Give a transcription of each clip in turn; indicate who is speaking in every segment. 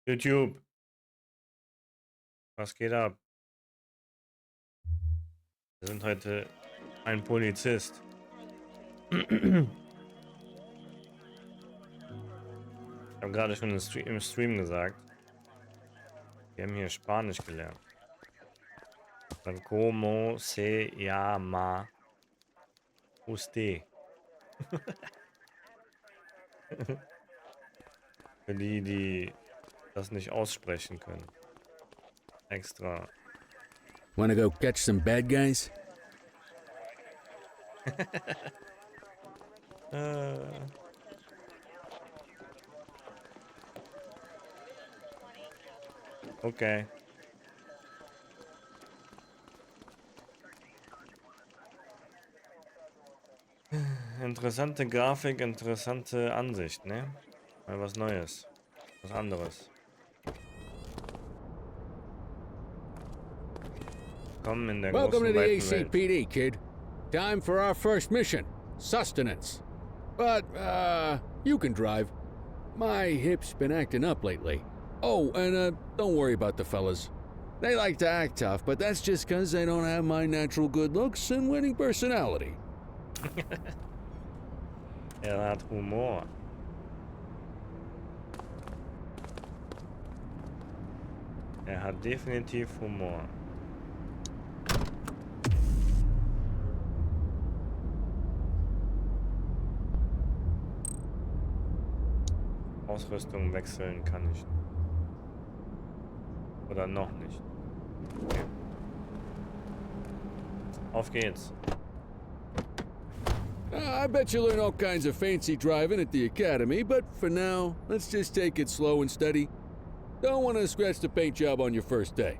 Speaker 1: YouTube. Was geht ab? Wir sind heute ein Polizist. Ich habe gerade schon im Stream gesagt, wir haben hier Spanisch gelernt. Como se llama usted? Für die, die das nicht aussprechen können. Extra.
Speaker 2: Wanna go catch some bad guys?
Speaker 1: Okay. Interessante Grafik, interessante Ansicht, ne? Mal was Neues. Was anderes. Kommen in der
Speaker 2: Welcome to
Speaker 1: großen
Speaker 2: the
Speaker 1: weiten Welt.
Speaker 2: ACPD, kid. Time for our first mission. Sustenance. But, you can drive. My hip's been acting up lately. Oh, and, don't worry about the fellas. They like to act tough, but that's just 'cause they don't have my natural good looks and winning personality.
Speaker 1: Hat Humor. Hat definitiv Humor. Ausrüstung wechseln kann ich. Oder noch nicht. Okay. Auf geht's.
Speaker 2: I bet you learn all kinds of fancy driving at the academy, but for now, let's just take it slow and steady. Don't want to scratch the paint job on your first day.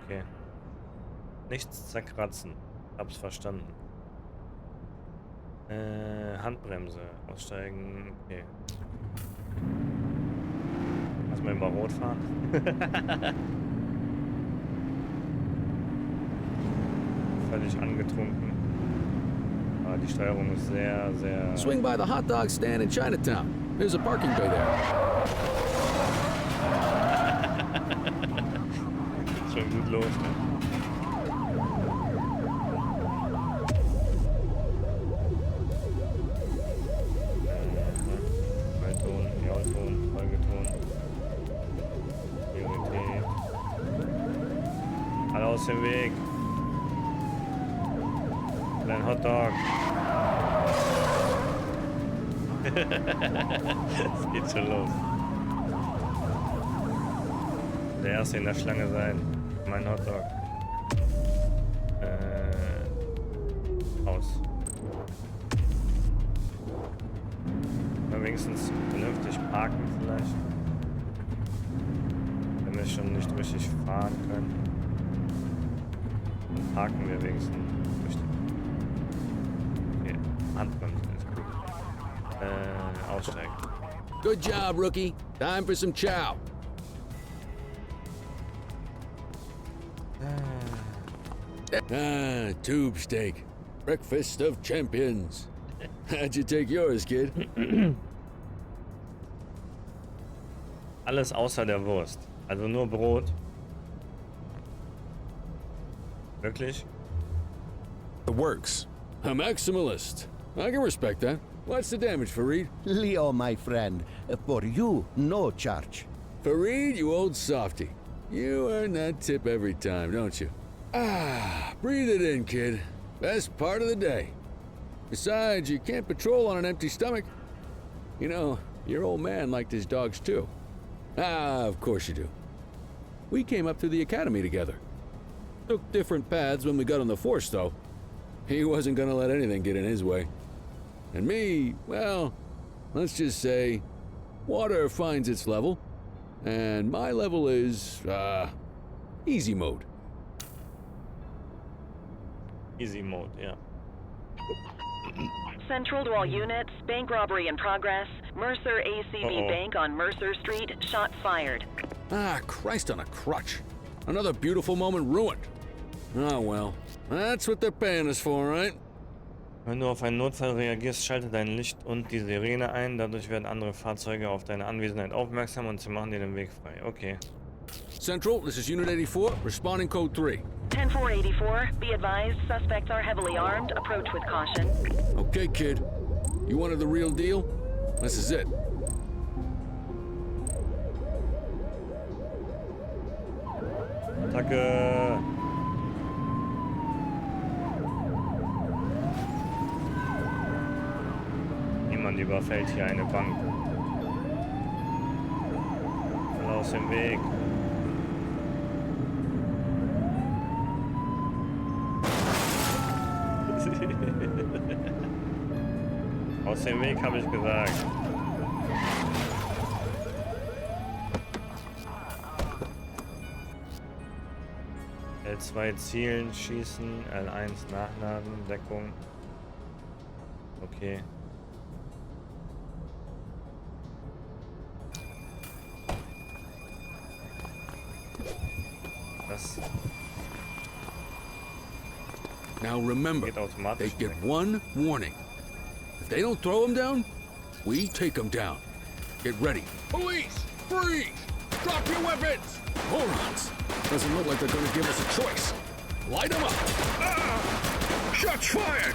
Speaker 1: Okay. Nichts zerkratzen. Hab's verstanden. Handbremse. Aussteigen. Okay. Lass mal über Rot fahren. Völlig angetrunken. Aber die Steuerung ist sehr, sehr...
Speaker 2: Swing by the hot dog stand in Chinatown. There's a parking bay there.
Speaker 1: Geht schon gut los, ne? Vollton, Jaulton, Folgeton. Priorität. Alle aus dem Weg. Ein Hotdog. Es geht schon los. Der erste in der Schlange sein. Mein Hotdog. Aus. Mal wenigstens vernünftig parken vielleicht. Wenn wir schon nicht richtig fahren können. Dann parken wir wenigstens richtig. Okay. Handbremse ist gut. Aussteigen.
Speaker 2: Good job, rookie. Time for some chow. Tube steak. Breakfast of champions. How'd you take yours, kid?
Speaker 1: Alles außer der Wurst. Also nur Brot. Wirklich?
Speaker 2: The works. A maximalist. I can respect that. What's the damage, Fareed?
Speaker 3: Leo, my friend, for you, no charge.
Speaker 2: Fareed, you old softy. You earn that tip every time, don't you? Ah, breathe it in, kid. Best part of the day. Besides, you can't patrol on an empty stomach. You know, your old man liked his dogs too. Ah, of course you do. We came up through the academy together. Took different paths when we got on the force, though. He wasn't gonna let anything get in his way. And me, well, let's just say, water finds its level, and my level is, easy mode.
Speaker 1: Easy mode, ja.
Speaker 4: Central to all units, bank robbery in progress. Mercer ACB Bank on Mercer Street, shots fired.
Speaker 2: Ah, Christ on a crutch. Another beautiful moment ruined. Oh well, that's what they're paying us for, right?
Speaker 1: Wenn du auf einen Notfall reagierst, schalte dein Licht und die Sirene ein. Dadurch werden andere Fahrzeuge auf deine Anwesenheit aufmerksam und sie machen dir den Weg frei. Okay.
Speaker 2: Central, this is Unit 84, responding code 3.
Speaker 4: 10-484, be advised, suspects are heavily armed. Approach with caution.
Speaker 2: Okay, kid. You wanted the real deal? This is it.
Speaker 1: Attacke! Niemand überfällt hier eine Bank. Fall aus dem Weg. Aus dem Weg, habe ich gesagt. L2 zielen, schießen, L1 nachladen, Deckung. Okay. Das
Speaker 2: Now remember,
Speaker 1: geht automatisch.
Speaker 2: they get one warning. If they don't throw them down, we take them down. Get ready. Police! Freeze! Drop your weapons! Morons! Doesn't look like they're gonna give us a choice. Light them up! Ah! Shots fired!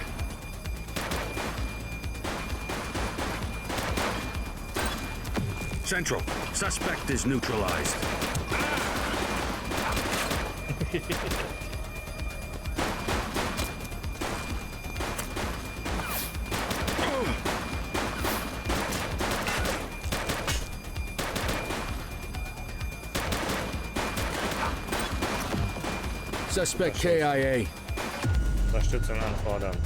Speaker 2: Central, suspect is neutralized. Suspect KIA.
Speaker 1: Unterstützung anfordern.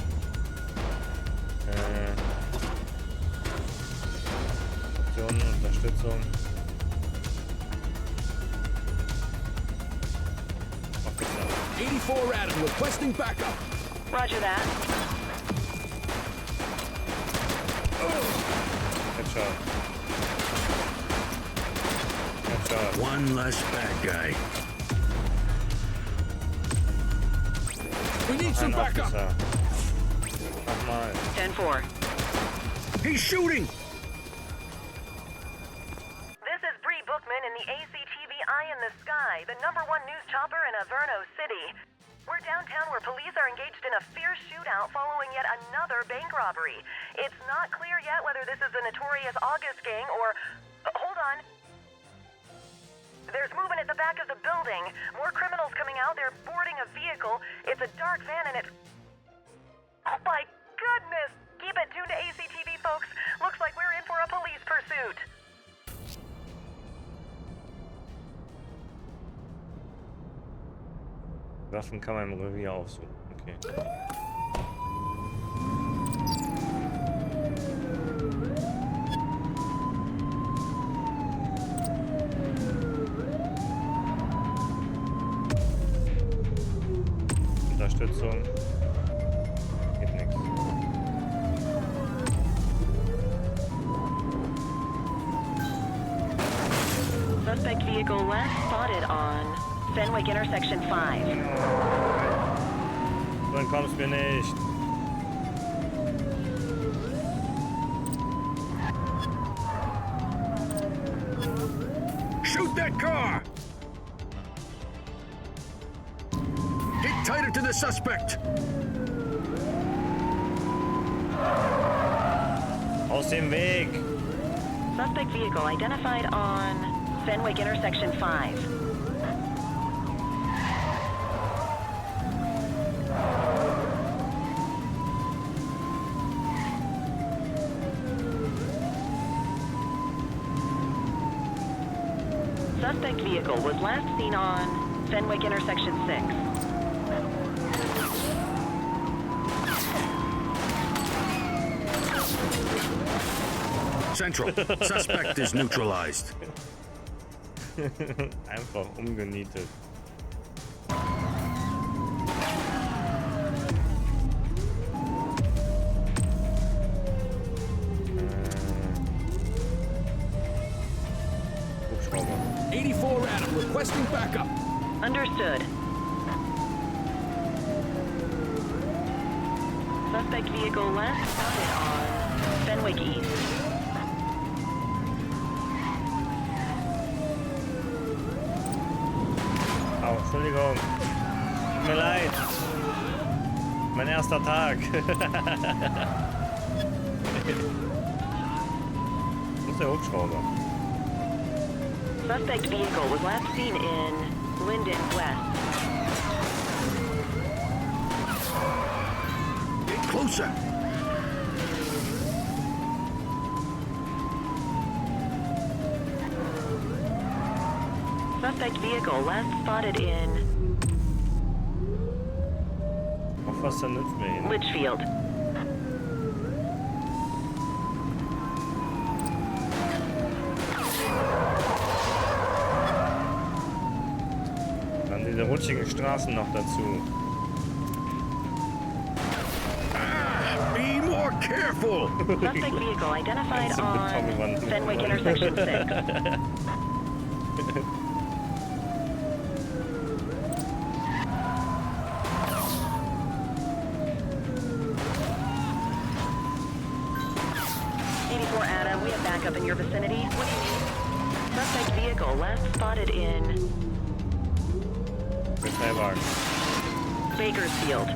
Speaker 1: Optionen, Unterstützung. Officer.
Speaker 2: 84 Adam requesting backup.
Speaker 4: Roger that.
Speaker 1: Headshot. Headshot.
Speaker 2: One less bad guy. We need some
Speaker 1: Ein
Speaker 2: backup.
Speaker 1: Officer. Nochmal.
Speaker 4: 10-4.
Speaker 2: He's shooting.
Speaker 4: This is Bree Bookman in the ACTV Eye in the Sky, the #1 news chopper in Averno City. We're downtown where police are engaged in a fierce shootout following yet another bank robbery. It's not clear yet whether this is the notorious August gang or... hold on. There's movement at the back of the building. More criminals coming out. They're boarding a vehicle. It's a dark van and it's... oh my goodness! Keep it tuned to ACTV, folks. Looks like we're in for a police pursuit.
Speaker 1: Waffen kann man im Revier aufsuchen. Okay. Unterstützung. Geht nichts.
Speaker 4: Suspect vehicle last spotted on Fenwick intersection 5.
Speaker 1: Du entkommst mir nicht.
Speaker 2: Shoot that car. Get tighter to the suspect.
Speaker 1: Aus dem Weg.
Speaker 4: Suspect vehicle identified on Fenwick intersection 5. Suspect vehicle was last seen on Fenwick intersection 6.
Speaker 2: Central, suspect is neutralized.
Speaker 1: Einfach umgenietet. Hubschrauber.
Speaker 2: 84 Adam requesting backup.
Speaker 4: Understood. Suspect vehicle last spotted on Fenwick East.
Speaker 1: Au, Entschuldigung. Tut mir leid. Mein erster Tag. Wo ist der Hubschrauber?
Speaker 4: Suspect vehicle was last seen in Linden West.
Speaker 2: Get closer!
Speaker 4: Suspect vehicle last spotted in
Speaker 1: Auf was dann nützt mir ihn?
Speaker 4: Litchfield.
Speaker 1: Dann diese rutschigen Straßen noch dazu.
Speaker 2: Be more careful!
Speaker 4: Suspect vehicle identified
Speaker 1: So mit Tommy
Speaker 4: on
Speaker 1: Wand.
Speaker 4: Fenwick intersection 6. Adam, we have backup in your vicinity. What do you need? Suspect vehicle last spotted in
Speaker 1: Polizeiwagen.
Speaker 4: Bakersfield.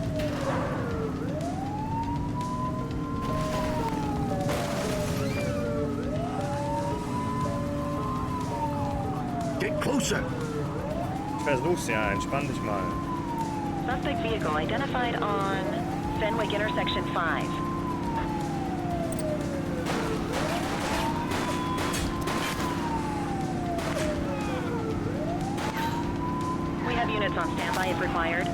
Speaker 2: Get closer!
Speaker 1: Ich versuch's ja, entspann dich mal.
Speaker 4: Suspect vehicle identified on Fenwick intersection 5. We have units on standby if required.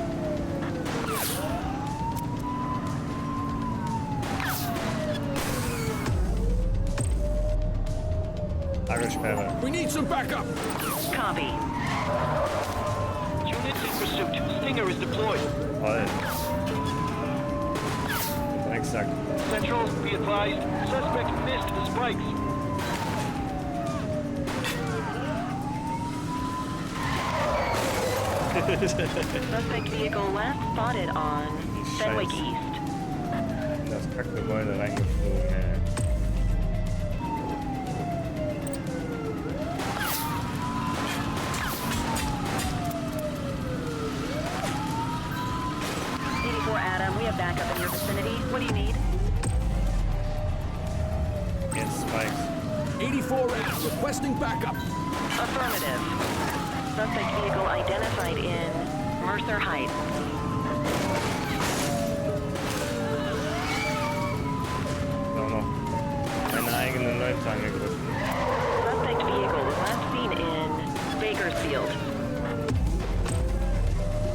Speaker 1: Tagessperre.
Speaker 2: We need some backup!
Speaker 4: Copy.
Speaker 5: Units in pursuit. Stinger is deployed.
Speaker 1: Toll. Drecksack.
Speaker 5: Central, be advised. Suspect missed the spikes.
Speaker 4: Suspect vehicle last spotted on Fenwick East.
Speaker 1: In das Kackgebäude reingeflogen, ey.
Speaker 4: Adam, we have backup in your vicinity. What do you need?
Speaker 1: Jetzt Spikes.
Speaker 2: 84 Adam, requesting backup!
Speaker 4: Affirmative. Suspect vehicle identified in Mercer Heights.
Speaker 1: Auch noch meine eigenen Leute angegriffen.
Speaker 4: Suspect vehicle was last seen in Bakersfield.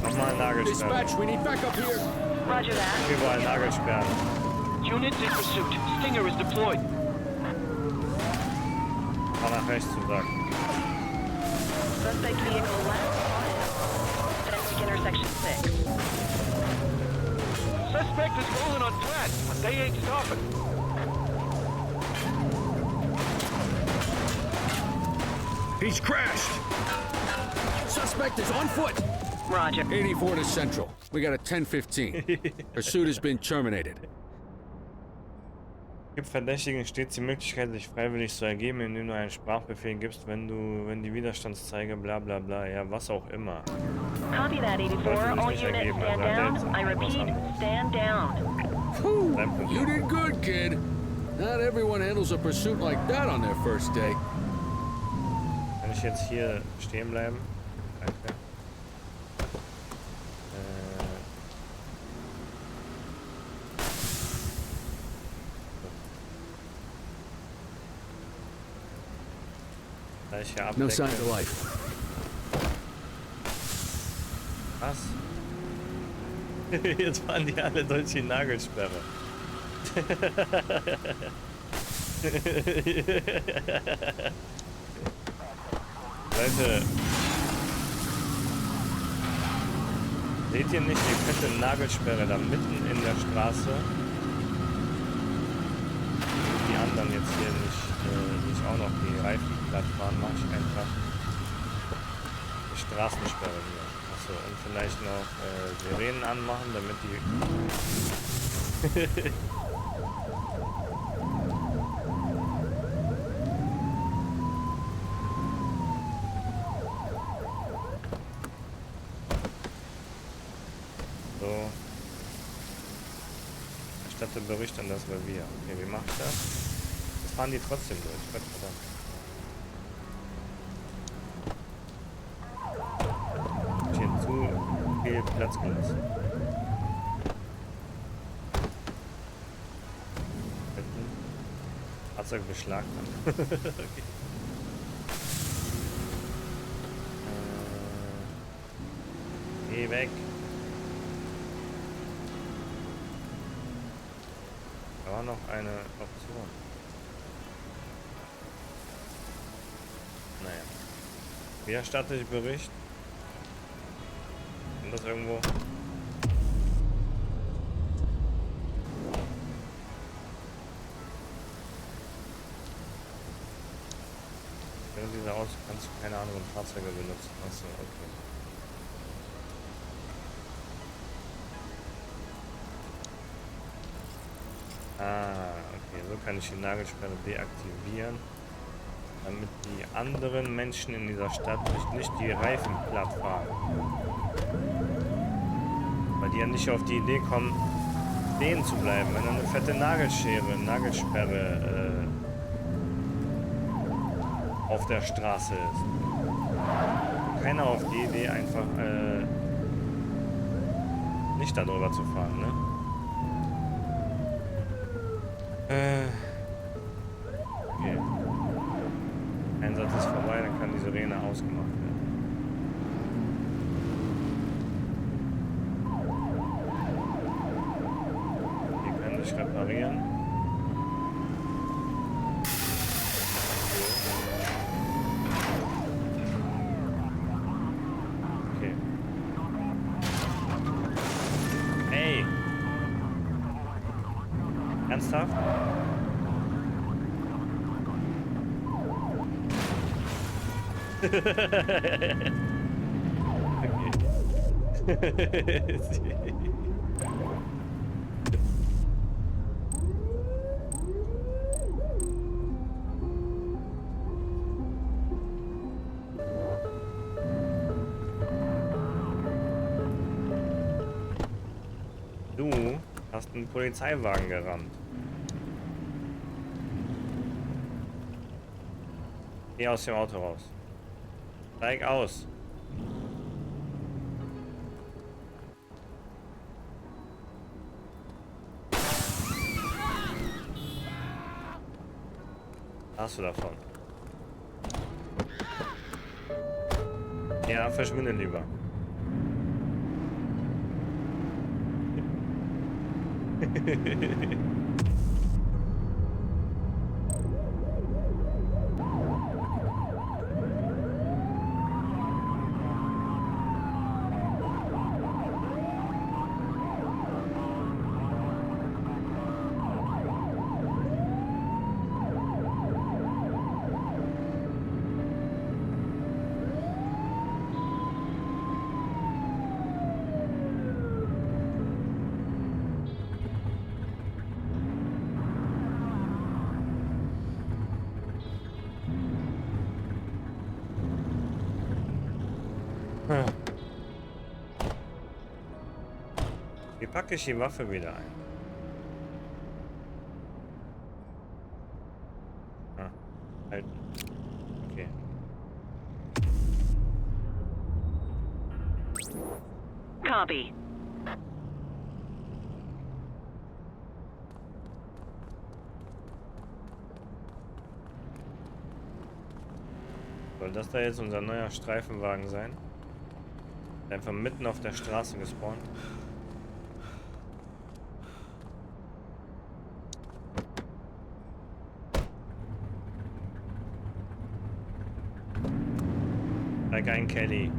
Speaker 1: Nochmal Nagelsperren.
Speaker 2: Dispatch, we need backup here!
Speaker 4: Roger that.
Speaker 1: Überall Nagelsperren.
Speaker 5: Units in pursuit. Stinger is deployed.
Speaker 1: Fahr nach rechts zu sagen.
Speaker 4: Suspect vehicle last spotted on Fenwick intersection 6.
Speaker 5: Suspect is rolling on flat, but they ain't stopping.
Speaker 2: He's crashed! Suspect is on foot!
Speaker 4: Roger.
Speaker 2: 84 to Central. We got a 10-15. Pursuit has been terminated.
Speaker 1: Gibt Verdächtigen stets die Möglichkeit, sich freiwillig zu ergeben, indem du einen Sprachbefehl gibst, wenn die Widerstandszeiger bla bla bla, ja was auch immer.
Speaker 4: Copy that, 84. All units stand down. I repeat, stand down.
Speaker 2: Whew, you did good, kid. Not everyone handles a pursuit like that on their first day.
Speaker 1: Kann ich jetzt hier stehen bleiben? Danke. Da ich hier abdecke.
Speaker 2: No sign of life.
Speaker 1: Was? Jetzt fahren die alle durch die Nagelsperre. Leute, seht ihr nicht die fette Nagelsperre da mitten in der Straße? Die anderen jetzt hier nicht auch noch die Reifen platt fahren, mache ich einfach die Straßensperre hier. Achso, und vielleicht noch Sirenen anmachen, damit die So. Erstatte Bericht an das Revier. Okay, wie mache ich das? Das fahren die trotzdem durch. Gott verdammt. Hier zu viel Platz gelassen. Fahrzeug beschlagnahmt. Okay. Geh weg. Da war noch eine Option. Naja. Wie erstatte ich Bericht? Und das irgendwo? Während dieser Auto kannst du keine anderen Fahrzeuge benutzen. Achso, okay. Ah, okay, so kann ich die Nagelsperre deaktivieren, damit die anderen Menschen in dieser Stadt nicht die Reifen platt fahren. Weil die ja nicht auf die Idee kommen, stehen zu bleiben, wenn eine fette Nagelsperre auf der Straße ist. Keiner auf die Idee, einfach nicht darüber zu fahren, ne? Okay. Einsatz ist vorbei, dann kann die Sirene ausgemacht werden. Hier kann ich reparieren. Okay. Hey! Ernsthaft? Du hast einen Polizeiwagen gerammt. Geh aus dem Auto raus. Steig aus. Hast du davon? Ja, verschwinde lieber. Wie packe ich die Waffe wieder ein? Ah, halt. Okay.
Speaker 4: Copy.
Speaker 1: Soll das da jetzt unser neuer Streifenwagen sein? Einfach mitten auf der Straße gespawnt. Like ein Kelly.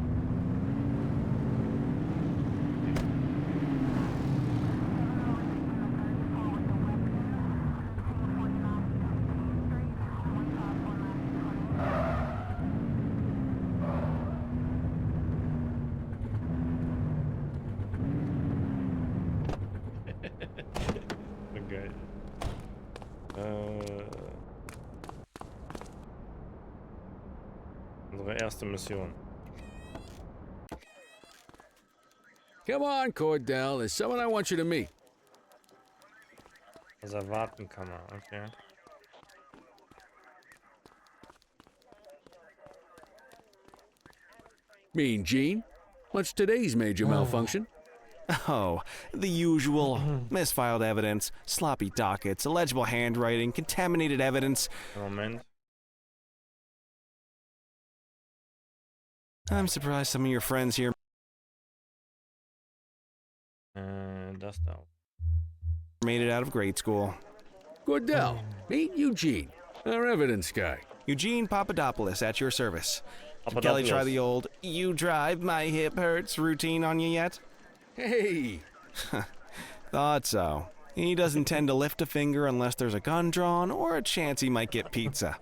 Speaker 1: Unsere erste Mission.
Speaker 2: Come on, Cordell. There's someone I want you to meet.
Speaker 1: Das Erwartenkammer, okay.
Speaker 2: Mean Gene? What's today's major malfunction?
Speaker 6: Oh, the usual. Misfiled evidence, sloppy dockets, illegible handwriting, contaminated evidence.
Speaker 1: Moment.
Speaker 6: I'm surprised some of your friends here
Speaker 1: Das da auch.
Speaker 6: made it out of grade school.
Speaker 2: Cordell, meet Eugene, our evidence guy.
Speaker 6: Eugene Papadopoulos at your service. Did Kelly try the old, you drive, my hip hurts routine on you yet?
Speaker 2: Hey!
Speaker 6: Thought so. He doesn't tend to lift a finger unless there's a gun drawn or a chance he might get pizza.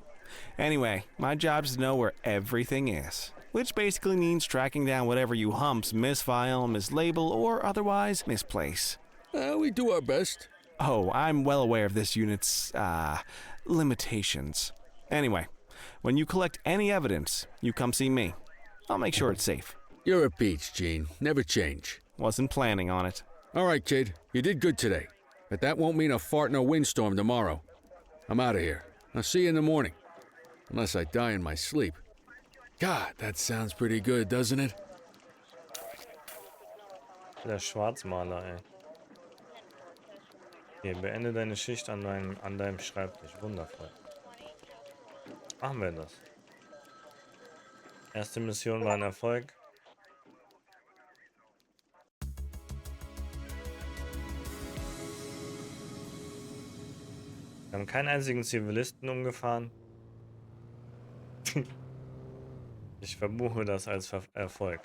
Speaker 6: Anyway, my job's to know where everything is, which basically means tracking down whatever you humps misfile, mislabel, or otherwise misplace.
Speaker 2: We do our best.
Speaker 6: Oh, I'm well aware of this unit's, limitations. Anyway, when you collect any evidence, you come see me. I'll make sure it's safe.
Speaker 2: You're a peach, Gene. Never change.
Speaker 6: Wasn't planning on it.
Speaker 2: All right, kid. You did good today. But that won't mean a fart in a windstorm tomorrow. I'm out of here. I'll see you in the morning. Unless I die in my sleep. God, that sounds pretty good, doesn't it?
Speaker 1: Der Schwarzmaler, ey. Okay, beende deine Schicht an deinem Schreibtisch. Wundervoll. Machen wir das. Erste Mission war ein Erfolg. Wir haben keinen einzigen Zivilisten umgefahren. Ich verbuche das als Erfolg.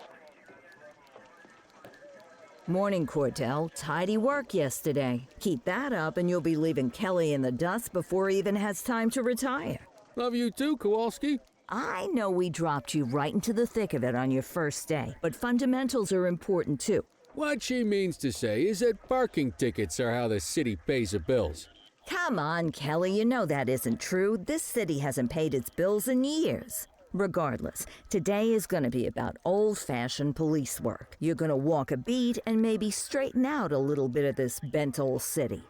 Speaker 7: Morning, Cordell. Tidy work yesterday. Keep that up and you'll be leaving Kelly in the dust before he even has time to retire.
Speaker 2: Love you too, Kowalski.
Speaker 7: I know we dropped you right into the thick of it on your first day, but fundamentals are important too.
Speaker 2: What she means to say is that parking tickets are how the city pays the bills.
Speaker 7: Come on, Kelly, you know that isn't true. This city hasn't paid its bills in years. Regardless, today is going to be about old-fashioned police work. You're going to walk a beat and maybe straighten out a little bit of this bent old city.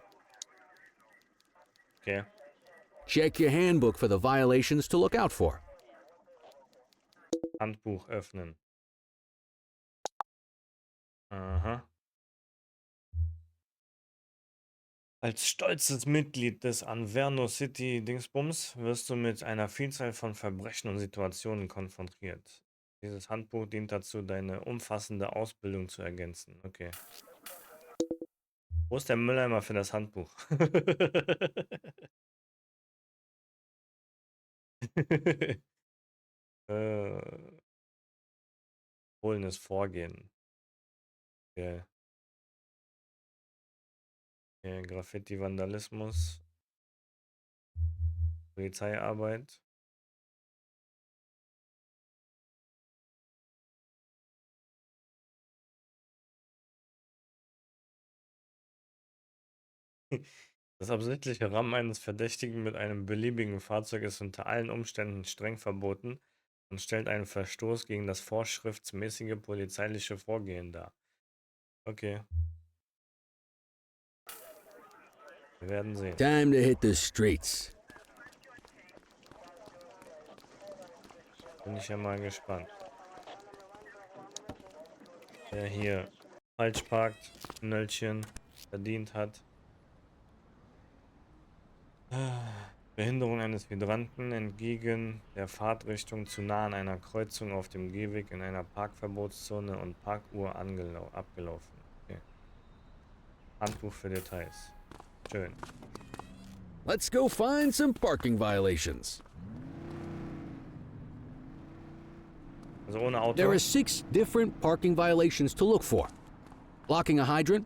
Speaker 1: Okay.
Speaker 2: Check your handbook for the violations to look out for.
Speaker 1: Handbuch öffnen. Aha. Als stolzes Mitglied des Averno City Dingsbums wirst du mit einer Vielzahl von Verbrechen und Situationen konfrontiert. Dieses Handbuch dient dazu, deine umfassende Ausbildung zu ergänzen. Okay. Wo ist der Mülleimer für das Handbuch? Brodelndes Vorgehen. Okay. Okay, Graffiti, Vandalismus, Polizeiarbeit. Das absichtliche Rammen eines Verdächtigen mit einem beliebigen Fahrzeug ist unter allen Umständen streng verboten und stellt einen Verstoß gegen das vorschriftsmäßige polizeiliche Vorgehen dar. Okay. Wir werden sehen.
Speaker 2: Time to hit the streets.
Speaker 1: Bin ich ja mal gespannt. Wer hier falsch parkt, Nöllchen verdient hat. Behinderung eines Hydranten entgegen der Fahrtrichtung zu nah an einer Kreuzung auf dem Gehweg in einer Parkverbotszone und Parkuhr abgelaufen. Okay. Handbuch für Details. Schön.
Speaker 2: Let's go find some parking violations.
Speaker 1: Also ohne Auto.
Speaker 2: There are 6 different parking violations to look for. Blocking a hydrant,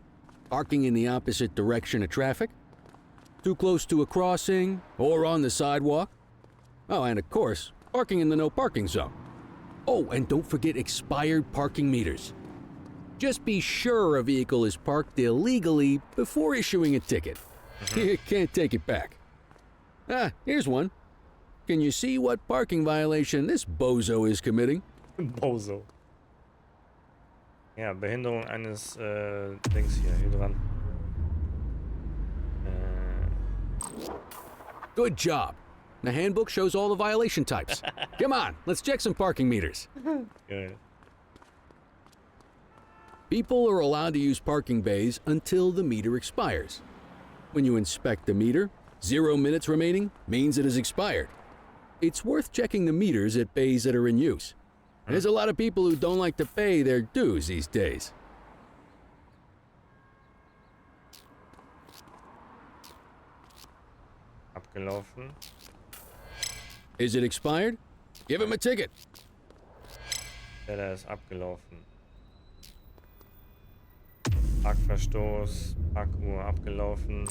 Speaker 2: parking in the opposite direction of traffic, too close to a crossing or on the sidewalk. Oh, and of course, parking in the no parking zone. Oh, and don't forget expired parking meters. Just be sure a vehicle is parked illegally before issuing a ticket. You can't take it back. Ah, here's one. Can you see what parking violation this bozo is committing?
Speaker 1: Bozo. Ja, Behinderung eines Dings hier dran.
Speaker 2: Good job. The handbook shows all the violation types. Come on, let's check some parking meters.
Speaker 1: Geil.
Speaker 2: People are allowed to use parking bays until the meter expires. When you inspect the meter, 0 minutes remaining means it has expired. It's worth checking the meters at bays that are in use. There's a lot of people who don't like to pay their dues these days.
Speaker 1: Abgelaufen.
Speaker 2: Is it expired? Give him a ticket.
Speaker 1: Ja, der ist abgelaufen. Parkverstoß, Parkuhr abgelaufen.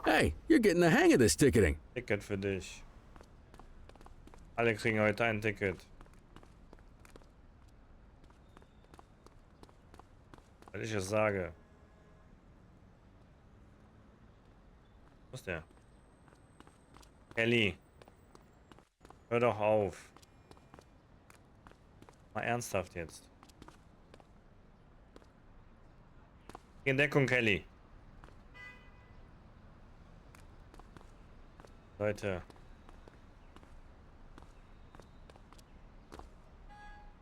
Speaker 2: Hey, you're getting the hang of this ticketing.
Speaker 1: Ticket für dich. Alle kriegen heute ein Ticket. Weil ich es sage. Wo ist der? Kelly. Hör doch auf. Mal ernsthaft jetzt. In Deckung, Kelly. Leute.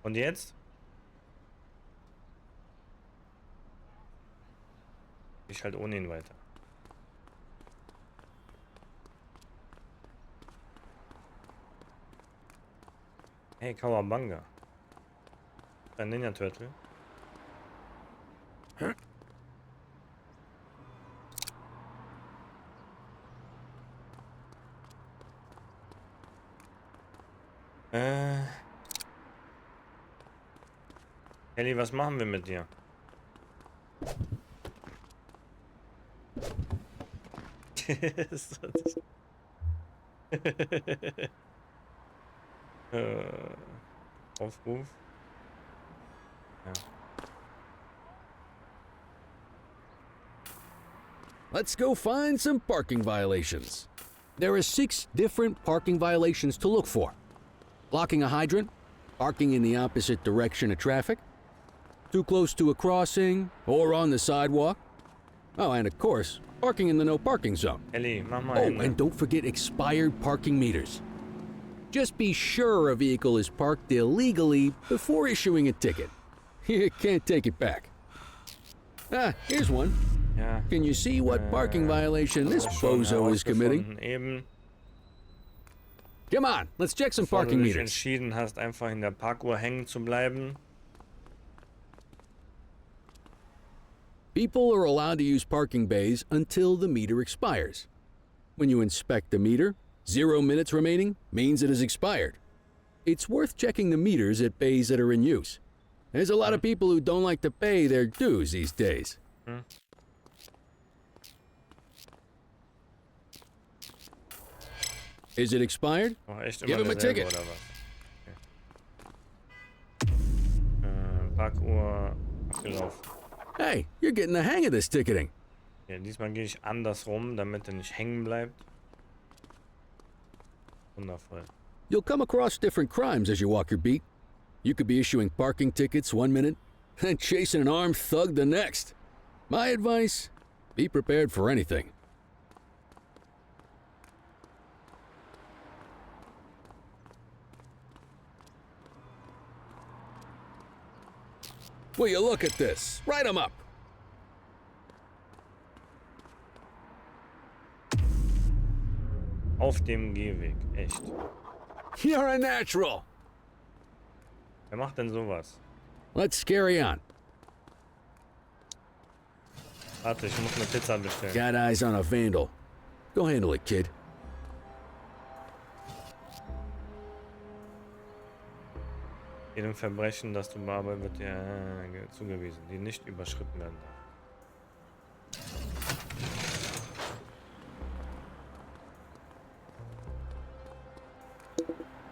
Speaker 1: Und jetzt? Ich halt ohne ihn weiter. Hey, Kawabanga. Ein Ninja Turtle. Kelly, was machen wir mit dir? Aufruf. Ja.
Speaker 2: Let's go find some parking violations. There are 6 different parking violations to look for. Blocking a hydrant, parking in the opposite direction of traffic, too close to a crossing or on the sidewalk. Oh, and of course, parking in the no parking zone.
Speaker 1: Ellie, mach mal
Speaker 2: Oh,
Speaker 1: hin.
Speaker 2: and don't forget expired parking meters. Just be sure a vehicle is parked illegally before issuing a ticket. You can't take it back. Ah, here's one.
Speaker 1: Ja.
Speaker 2: Can you see what parking violation this
Speaker 1: Schon
Speaker 2: bozo is committing?
Speaker 1: herausgefunden. Eben,
Speaker 2: Come on, let's check some
Speaker 1: bevor du
Speaker 2: parking
Speaker 1: dich
Speaker 2: meters.
Speaker 1: entschieden hast, einfach in der Parkuhr hängen zu bleiben.
Speaker 2: People are allowed to use parking bays until the meter expires. When you inspect the meter, 0 minutes remaining means it has expired. It's worth checking the meters at bays that are in use. There's a lot of people who don't like to pay their dues these days. Is it expired?
Speaker 1: Oh, echt
Speaker 2: Give
Speaker 1: immer
Speaker 2: him a
Speaker 1: dasselbe,
Speaker 2: ticket.
Speaker 1: oder was? Okay. Parkuhr abgelaufen.
Speaker 2: Hey, you're getting the hang of this ticketing.
Speaker 1: Ja, diesmal gehe ich andersrum, damit er nicht hängen bleibt. Wundervoll.
Speaker 2: You'll come across different crimes as you walk your beat. You could be issuing parking tickets 1 minute and chasing an armed thug the next. My advice, be prepared for anything. Will you look at this? Write 'em up.
Speaker 1: Auf dem Gehweg, echt.
Speaker 2: You're a natural.
Speaker 1: Wer macht denn sowas?
Speaker 2: Let's carry on.
Speaker 1: Warte, ich muss eine Pizza bestellen.
Speaker 2: Got eyes on a vandal. Go handle it, kid.
Speaker 1: Jedem Verbrechen, das du bearbeitest, wird dir zugewiesen, die nicht überschritten werden darf.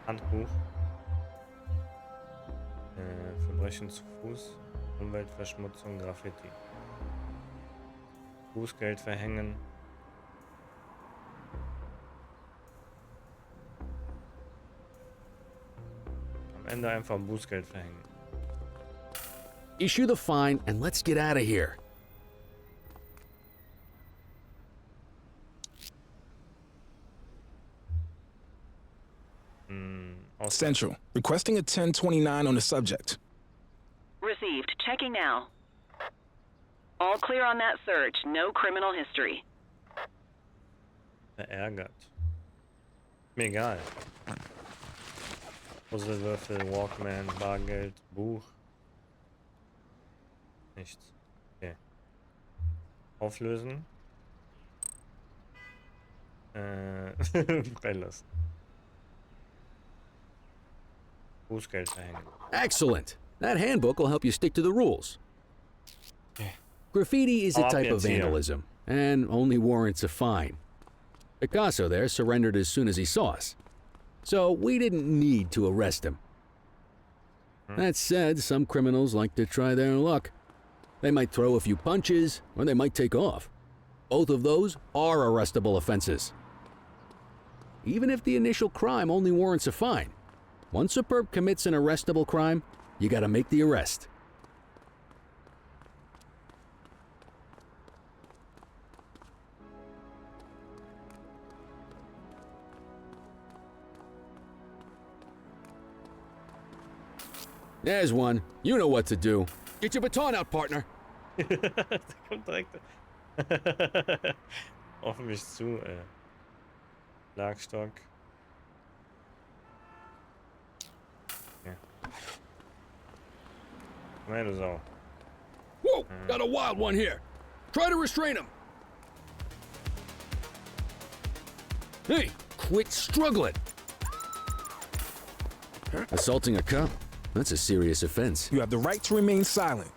Speaker 1: Handbuch. Verbrechen zu Fuß, Umweltverschmutzung, Graffiti. Bußgeld verhängen. am Ende einfach Bußgeld verhängen.
Speaker 2: Issue the fine and let's get out of here.
Speaker 8: Central. Requesting a 1029 on the subject.
Speaker 4: Received. Checking now. All clear on that search. No criminal history.
Speaker 1: Verärgert. Mir egal. Puzzlewürfel, Walkman, Bargeld, Buch. Nichts. Okay. Auflösen. Freilassen. Bußgeld verhängen.
Speaker 2: Excellent. That handbook will help you stick to the rules. Graffiti is a type of vandalism, and only warrants a fine. Picasso there surrendered as soon as he saw us, so we didn't need to arrest him. That said, some criminals like to try their luck. They might throw a few punches, or they might take off. Both of those are arrestable offenses. Even if the initial crime only warrants a fine, once a perp commits an arrestable crime, you gotta make the arrest. There's one. You know what to do. Get your baton out, partner.
Speaker 1: Der kommt direkt auf mich zu, ey. Schlagstock. Ja. Komm her, du Sau.
Speaker 2: Whoa! Got a wild one here. Try to restrain him. Hey, quit struggling. Assaulting a cop? That's a serious offense.
Speaker 8: You have the right to remain silent.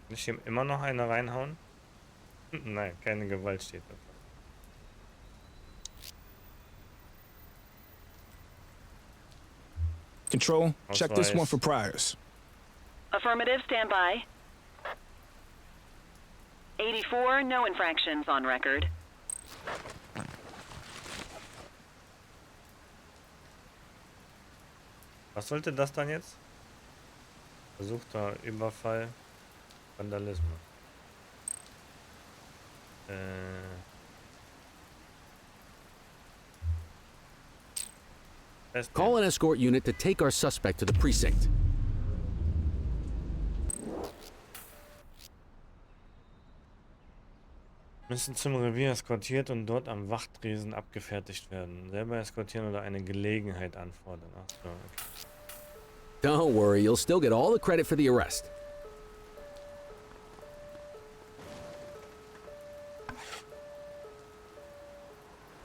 Speaker 1: Will ich hier immer noch eine reinhauen? Nein, keine Gewalt steht da.
Speaker 8: Control, check this one for priors.
Speaker 4: Affirmative, stand by. 84, no infractions on record.
Speaker 1: Was sollte das dann jetzt? Versuchter Überfall, Vandalismus.
Speaker 2: Call an escort unit to take our suspect to the precinct.
Speaker 1: Müssen zum Revier eskortiert und dort am Wachtresen abgefertigt werden. Selber eskortieren oder eine Gelegenheit anfordern. Ach so, okay.
Speaker 2: Don't worry, you'll still get all the credit for the arrest.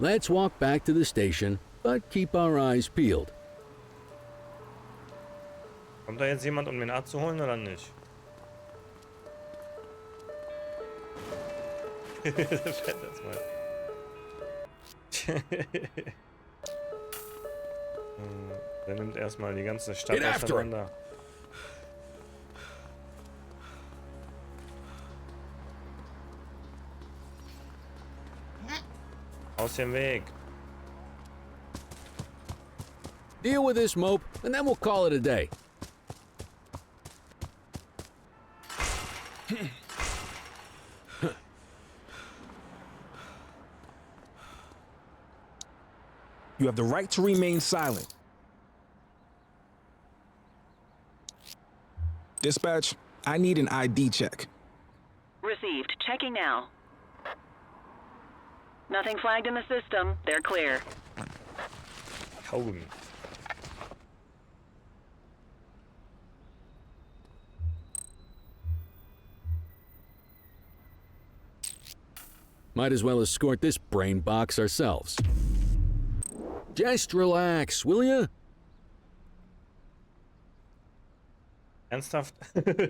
Speaker 2: Let's walk back to the station, but keep our eyes peeled.
Speaker 1: Kommt da jetzt jemand, um den abzuholen oder nicht? Das fährt jetzt mal. Der nimmt erstmal die ganze Stadt auseinander. Aus dem Weg.
Speaker 2: Deal with this mope, and then we'll call it a day.
Speaker 8: You have the right to remain silent. Dispatch, I need an ID check.
Speaker 4: Received. Checking now. Nothing flagged in the system. They're clear.
Speaker 1: Kaugummi.
Speaker 2: Might as well escort this brain box ourselves. Just relax, will ya?
Speaker 1: Ernsthaft?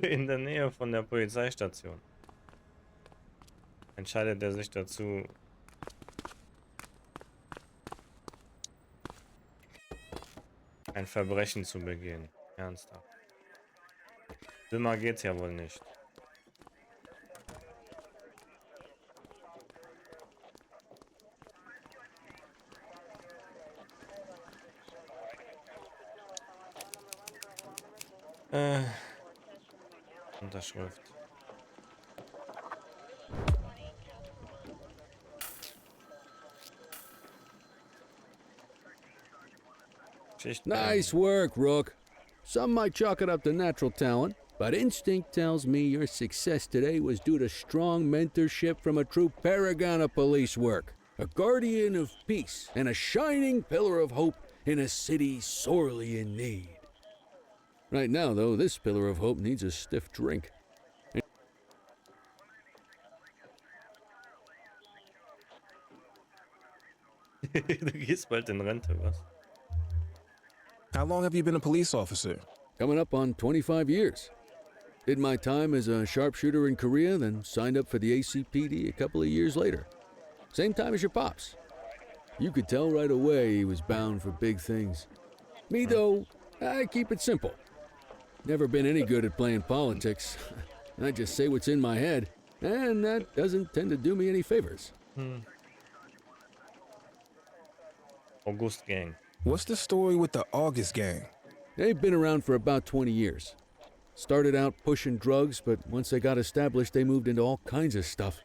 Speaker 1: In der Nähe von der Polizeistation. Entscheidet er sich dazu, ein Verbrechen zu begehen. Ernsthaft. Schlimmer geht's ja wohl nicht. Äh, Unterschrift. Schicht.
Speaker 2: Nice work, Rook. Some might chalk it up to natural talent, but instinct tells me your success today was due to strong mentorship from a true paragon of police work, a guardian of peace, and a shining pillar of hope in a city sorely in need. Right now, though, this pillar of hope needs a stiff drink.
Speaker 1: Du gehst bald in Rente, was?
Speaker 8: How long have you been a police officer?
Speaker 2: Coming up on 25 years. Did my time as a sharpshooter in Korea, then signed up for the ACPD a couple of years later. Same time as your pops. You could tell right away he was bound for big things. Me, though, I keep it simple. Never been any good at playing politics. I just say what's in my head, and that doesn't tend to do me any favors.
Speaker 1: August Gang.
Speaker 8: What's the story with the August gang?
Speaker 2: They've been around for about 20 years. Started out pushing drugs, but once they got established, they moved into all kinds of stuff.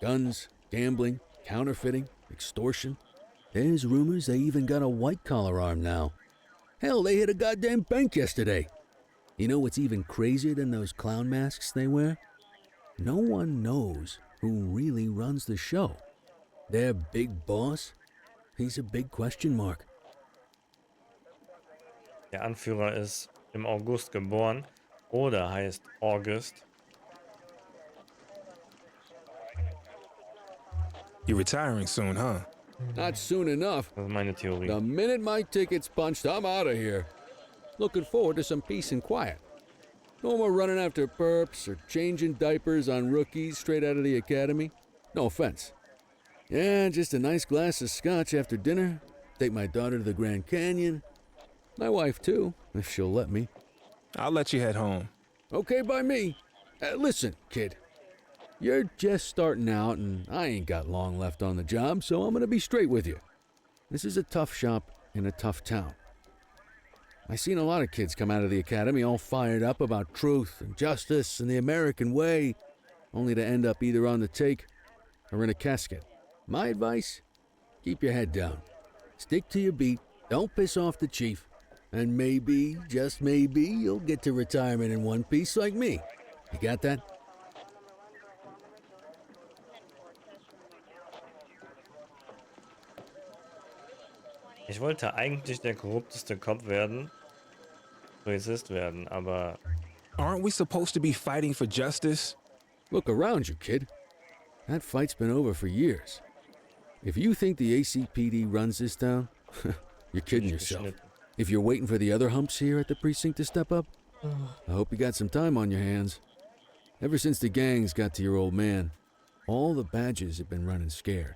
Speaker 2: Guns, gambling, counterfeiting, extortion. There's rumors they even got a white-collar arm now. Hell, they hit a goddamn bank yesterday. You know what's even crazier than those clown masks they wear? No one knows who really runs the show. Their big boss? He's a big question mark.
Speaker 1: Der Anführer ist im August geboren oder heißt August.
Speaker 8: You're retiring soon, huh?
Speaker 2: Not soon enough.
Speaker 1: Das ist meine Theorie.
Speaker 2: The minute my ticket's punched, I'm out of here. Looking forward to some peace and quiet. No more running after perps or changing diapers on rookies straight out of the academy. No offense. Yeah, just a nice glass of scotch after dinner. Take my daughter to the Grand Canyon. My wife, too, if she'll let me.
Speaker 8: I'll let you head home.
Speaker 2: Okay by me. Listen, kid. You're just starting out, and I ain't got long left on the job, so I'm gonna be straight with you. This is a tough shop in a tough town. I seen a lot of kids come out of the academy all fired up about truth and justice and the American way, only to end up either on the take or in a casket. My advice? Keep your head down. Stick to your beat. Don't piss off the chief. And maybe, just maybe, you'll get to retirement in one piece like me. You got that?
Speaker 1: Ich wollte eigentlich der korrupteste Cop werden, Polizist werden, aber
Speaker 8: Aren't we supposed to be fighting for justice?
Speaker 2: Look around you, kid. That fight's been over for years. If you think the ACPD runs this town, you're kidding yourself. If you're waiting for the other humps here at the precinct to step up, I hope you got some time on your hands. Ever since the gangs got to your old man, all the badges have been running scared.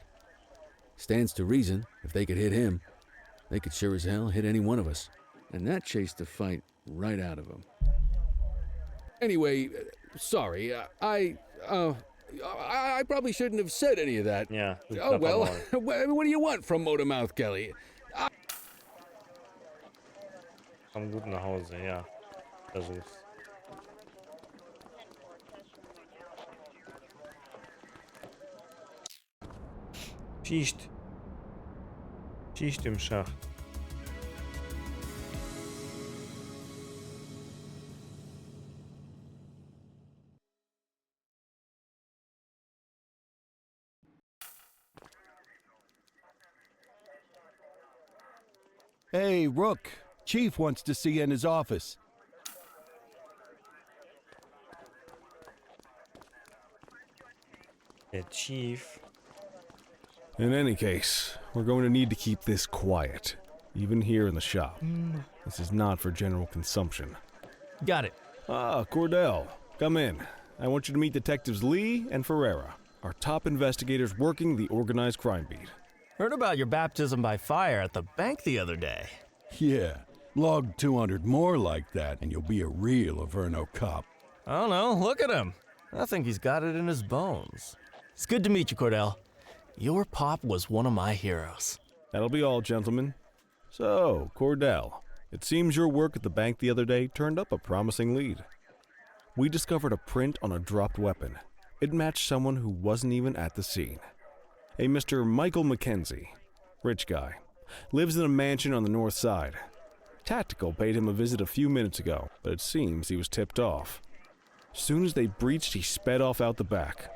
Speaker 2: Stands to reason, if they could hit him, they could sure as hell hit any one of us. And that chased the fight right out of him. Anyway, sorry, I probably shouldn't have said any of that.
Speaker 1: ja.
Speaker 2: Oh, well, what do you want from Motormouth Kelly?
Speaker 1: Komm gut nach Hause, ja. Versuch's. Schicht. Schicht im Schacht.
Speaker 3: Hey, Rook. Chief wants to see you in his office.
Speaker 1: Der Chief.
Speaker 6: In any case, we're going to need to keep this quiet, even here in the shop. This is not for general consumption.
Speaker 9: Got it.
Speaker 6: Ah, Cordell, come in. I want you to meet Detectives Lee and Ferreira, our top investigators working the organized crime beat.
Speaker 9: Heard about your baptism by fire at the bank the other day.
Speaker 3: Yeah, log 200 more like that and you'll be a real Averno cop.
Speaker 9: I don't know, look at him. I think he's got it in his bones. It's good to meet you, Cordell. Your pop was one of my heroes.
Speaker 6: That'll be all, gentlemen. So, Cordell, It seems your work at the bank the other day turned up a promising lead. We discovered a print on a dropped weapon. It matched someone who wasn't even at the scene. A Mr. Michael Mackenzie, rich guy, lives in a mansion on the north side. Tactical paid him a visit a few minutes ago, but it seems he was tipped off. Soon as they breached, he sped off out the back.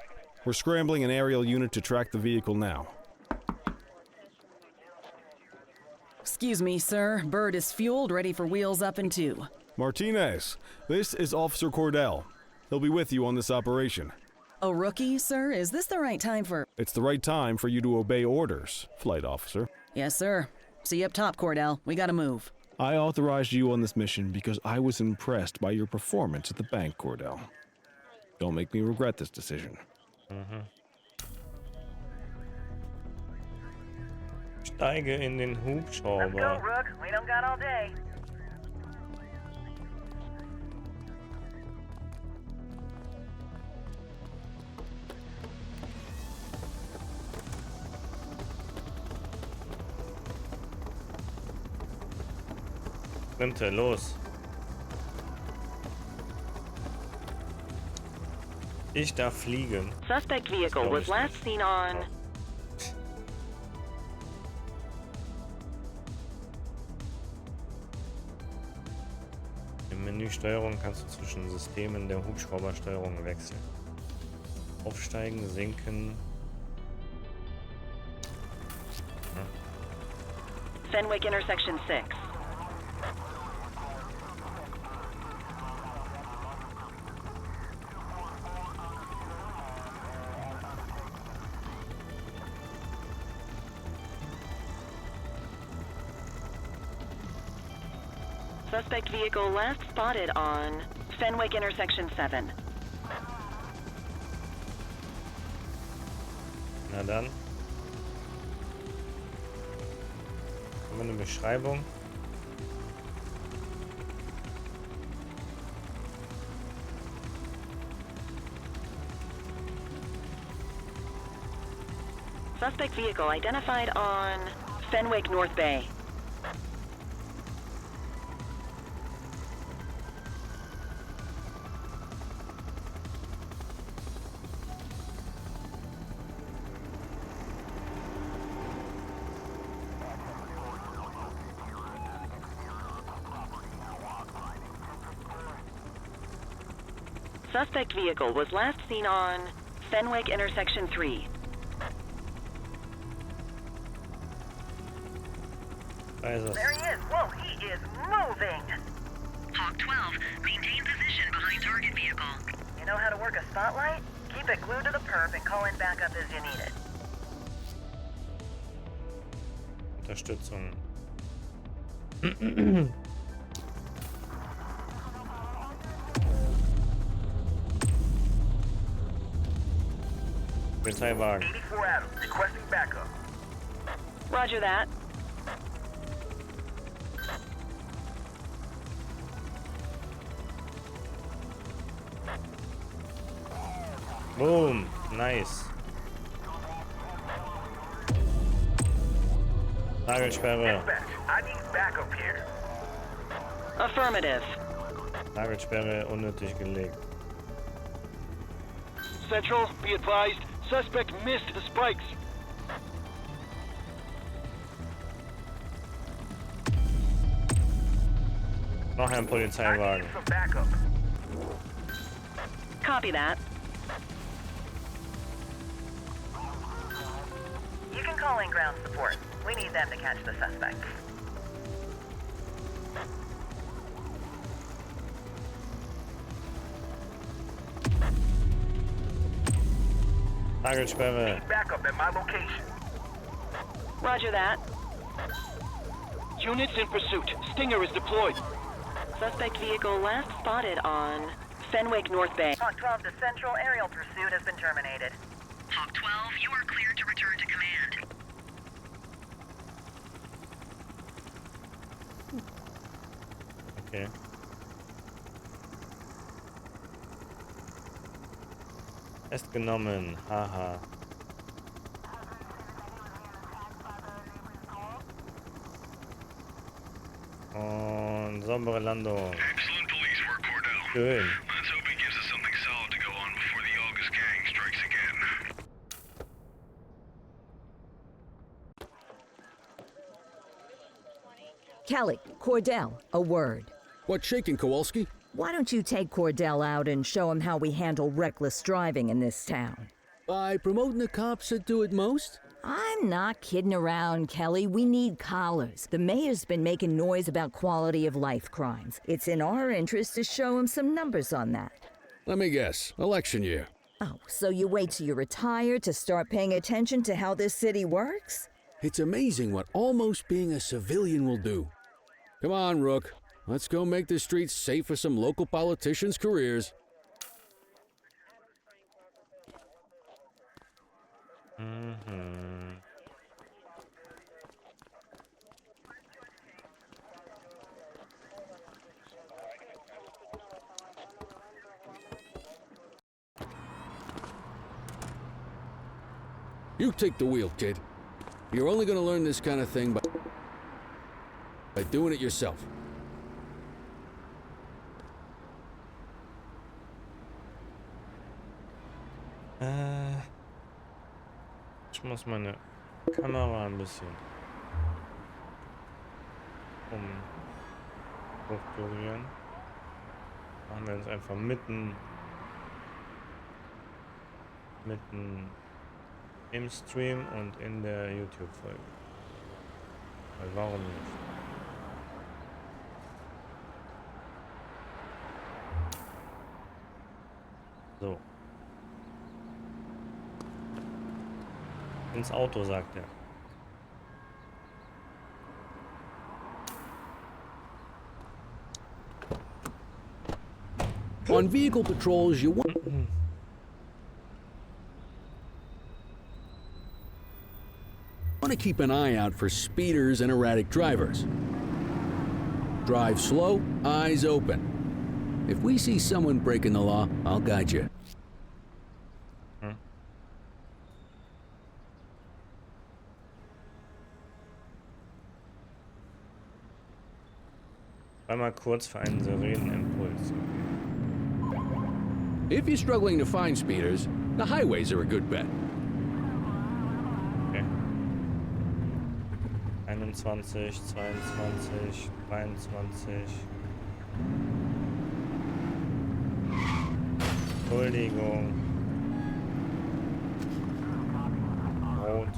Speaker 6: We're scrambling an aerial unit to track the vehicle now.
Speaker 10: Excuse me, sir. Bird is fueled, ready for wheels up in 2.
Speaker 6: Martinez, this is Officer Cordell. He'll be with you on this operation.
Speaker 10: A rookie, sir? Is this the right time for...
Speaker 6: It's the right time for you to obey orders, flight officer.
Speaker 10: Yes, sir. See you up top, Cordell. We gotta move.
Speaker 6: I authorized you on this mission because I was impressed by your performance at the bank, Cordell. Don't make me regret this decision.
Speaker 1: Steige in den
Speaker 4: Let's go,
Speaker 1: Hubschrauber.
Speaker 4: Rook. We don't got all day.
Speaker 1: Sprinte, los. Ich darf fliegen.
Speaker 4: Suspect vehicle was last seen on...
Speaker 1: Im Menü Steuerung kannst du zwischen Systemen der Hubschraubersteuerung wechseln. Aufsteigen, sinken.
Speaker 4: Fenwick intersection 6. Suspect vehicle last spotted on Fenwick intersection 7.
Speaker 1: Na dann. Haben wir eine Beschreibung?
Speaker 4: Suspect vehicle identified on Fenwick North Bay. Suspect vehicle was last seen on Fenwick intersection 3.
Speaker 1: There
Speaker 4: he is. Whoa, he is moving. Hawk 12, maintain position behind target vehicle. You know how to work a spotlight? Keep it glued to the perp and call in backup as you need it.
Speaker 1: Unterstützung. Polizeiwagen.
Speaker 5: 84 Adams, requesting backup.
Speaker 4: Roger that.
Speaker 1: Boom. Nice. Nagelsperre.
Speaker 5: Dispatch, I need backup here.
Speaker 4: Affirmative.
Speaker 1: Nagelsperre unnötig gelegt.
Speaker 5: Central, be advised, suspect missed the spikes.
Speaker 1: Noch ein
Speaker 5: I
Speaker 1: Polizeiwagen.
Speaker 5: need some backup.
Speaker 4: Copy that. You can call in ground support. We need them to catch the suspects.
Speaker 1: Nagelsperre.
Speaker 5: Need backup at my location.
Speaker 4: Roger that.
Speaker 5: Units in pursuit. Stinger is deployed.
Speaker 4: Suspect vehicle last spotted on Fenwick North Bay. Hawk 12 to Central, aerial pursuit has been terminated. Hawk 12, you are cleared to return to command.
Speaker 1: Okay. Festgenommen. Haha. und saubere Landung.
Speaker 11: Excellent police work, Cordell.
Speaker 1: Schön.
Speaker 11: Let's hope it gives us something solid to go on before the August gang strikes again.
Speaker 7: Kelly, Cordell, a word.
Speaker 2: What's shaking, Kowalski?
Speaker 7: Why don't you take Cordell out and show him how we handle reckless driving in this town?
Speaker 2: By promoting the cops that do it most?
Speaker 7: I'm not kidding around, Kelly. We need collars. The mayor's been making noise about quality of life crimes. It's in our interest to show him some numbers on that.
Speaker 2: Let me guess. Election year.
Speaker 7: Oh, so you wait till you retire to start paying attention to how this city works?
Speaker 2: It's amazing what almost being a civilian will do. Come on, Rook. Let's go make the streets safe for some local politicians' careers. You take the wheel, kid. You're only gonna learn this kind of thing by doing it yourself.
Speaker 1: Ich muss meine Kamera ein bisschen umstrukturieren. Machen wir jetzt einfach mitten im Stream und in der YouTube-Folge. Weil warum nicht? So. Ins Auto, sagt er.
Speaker 2: On vehicle patrols, you want to keep an eye out for speeders and erratic drivers. Drive slow, eyes open. If we see someone breaking the law, I'll guide you.
Speaker 1: Einmal kurz für einen Sirenenimpuls.
Speaker 2: If you're struggling to find speeders, the highways are a good bet.
Speaker 1: Okay. 21, 22, 23. Entschuldigung. Rot.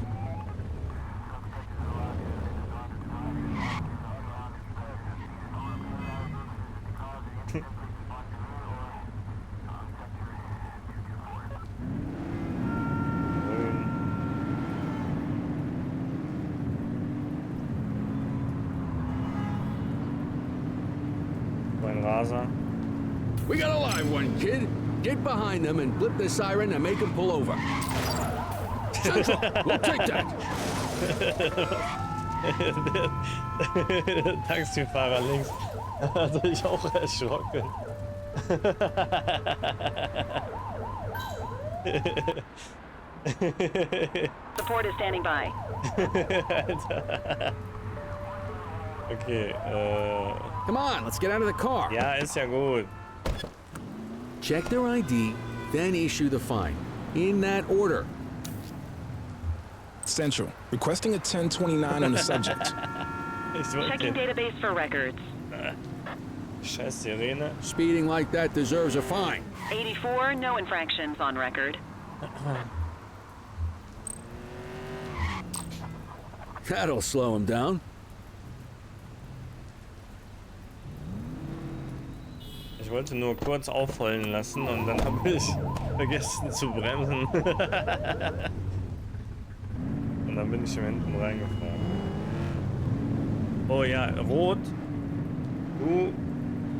Speaker 2: We got a live one, kid. Get behind them and blip the siren and make them pull over. Central, we'll take that.
Speaker 1: Der Taxifahrer links hat sich auch erschrocken.
Speaker 4: Support is standing by.
Speaker 1: Okay,
Speaker 2: Come on, let's get out of the car.
Speaker 1: ja, ist ja gut.
Speaker 2: Check their ID, then issue the fine. In that order.
Speaker 8: Central, requesting a 1029 on the subject.
Speaker 4: Checking database for records.
Speaker 1: Scheiß Sirene.
Speaker 2: Speeding like that deserves a fine.
Speaker 4: 84, no infractions on record.
Speaker 2: That'll slow him down.
Speaker 1: Ich wollte nur kurz aufheulen lassen und dann habe ich vergessen zu bremsen. Und dann bin ich hier hinten reingefahren. Oh ja, Rot. Du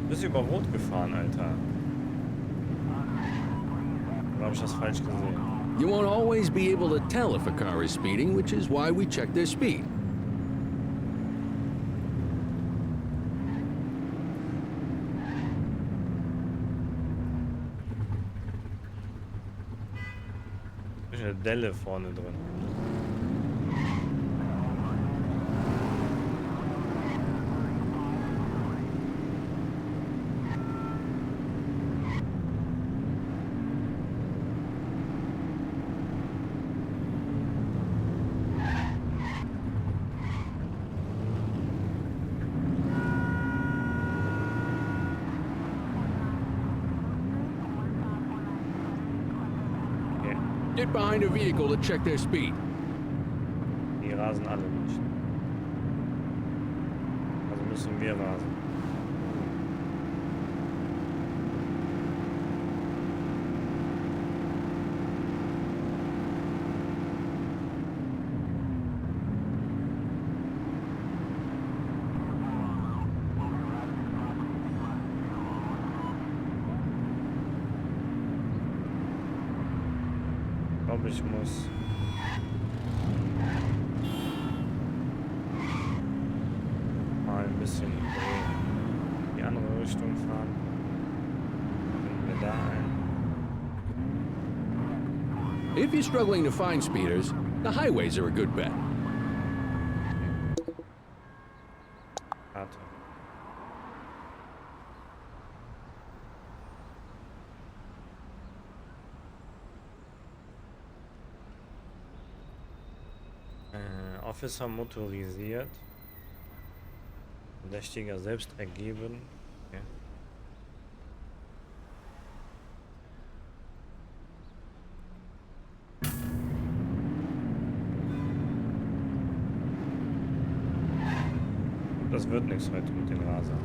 Speaker 1: bist über Rot gefahren, Alter. Oder habe ich das falsch gesehen?
Speaker 2: You won't always be able to tell if a car is speeding, which is why we check their speed.
Speaker 1: Eine Delle vorne drin.
Speaker 2: Get behind a vehicle to check their speed.
Speaker 1: Die rasen alle nicht. Also müssen wir rasen. Ich muss mal ein bisschen in die andere Richtung fahren. Dann wir da ein.
Speaker 2: If you're struggling to find speeders, the highways are a good bet.
Speaker 1: Karte. Officer motorisiert. Verdächtiger selbst ergeben. Okay. Das wird nichts heute mit den Rasern.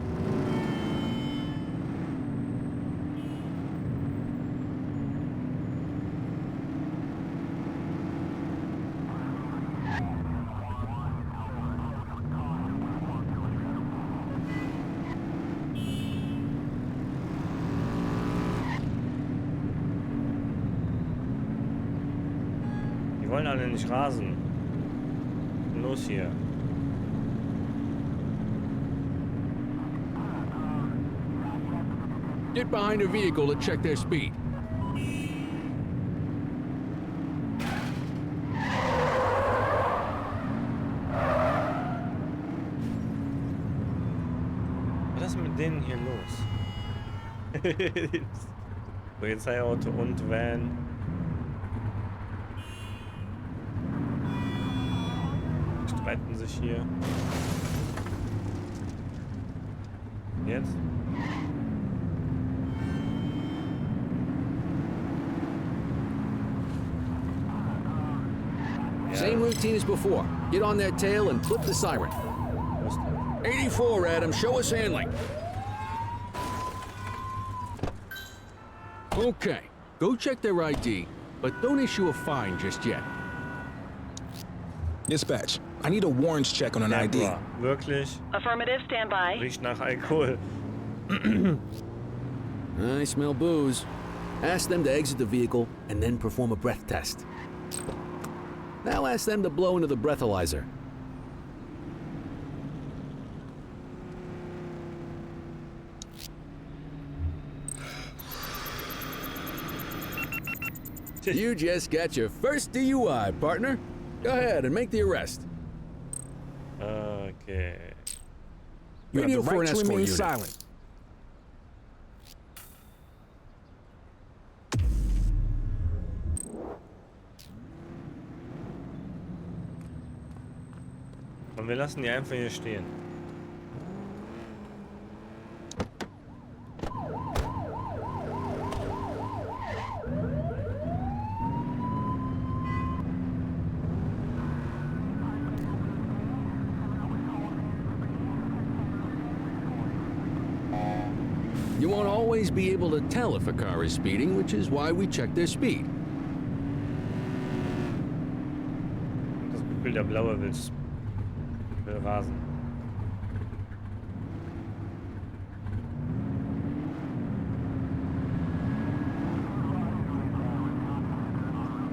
Speaker 1: Die wollen alle nicht rasen. Los hier.
Speaker 2: Get behind a vehicle to check their speed.
Speaker 1: Was ist mit denen hier los? Polizeiauto und Van. Streiten sich hier. Jetzt?
Speaker 2: Same routine as before. Get on their tail and flip the siren. 84, Adam. Show us handling. Okay. Go check their ID, but don't issue a fine just yet.
Speaker 8: Dispatch, I need a warrants check on an ID.
Speaker 1: Wirklich?
Speaker 4: Affirmative, stand by.
Speaker 1: Riecht nach Alkohol.
Speaker 2: I smell booze. Ask them to exit the vehicle and then perform a breath test. Now ask them to blow into the breathalyzer. You just got your first DUI, partner. Go ahead and make the arrest.
Speaker 1: Okay.
Speaker 8: You have the right to remain
Speaker 2: unit.
Speaker 8: silent.
Speaker 1: Und wir lassen die einfach hier stehen.
Speaker 2: You won't always be able to tell if a car is speeding, which is why we check their speed.
Speaker 1: Das Gefühl, der Blaue will rasen.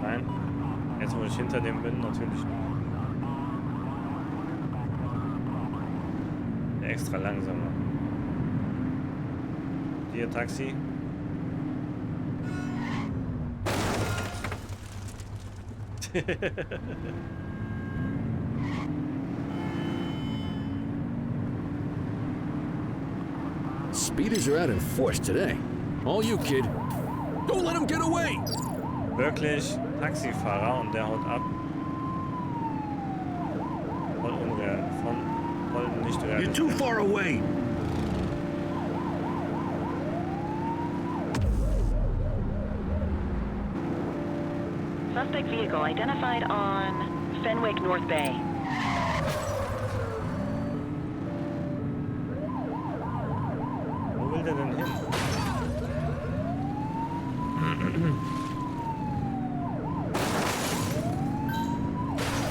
Speaker 1: Nein. Jetzt, wo ich hinter dem bin, natürlich nicht. Extra langsamer. Hier, Taxi.
Speaker 2: Speeders are out in force today. All you, kid. Don't let him get away!
Speaker 1: Wirklich Taxifahrer und der haut ab. Voll nicht real.
Speaker 3: You're too far away!
Speaker 4: Suspect vehicle identified on Fenwick North Bay.
Speaker 1: Wo will der denn hin?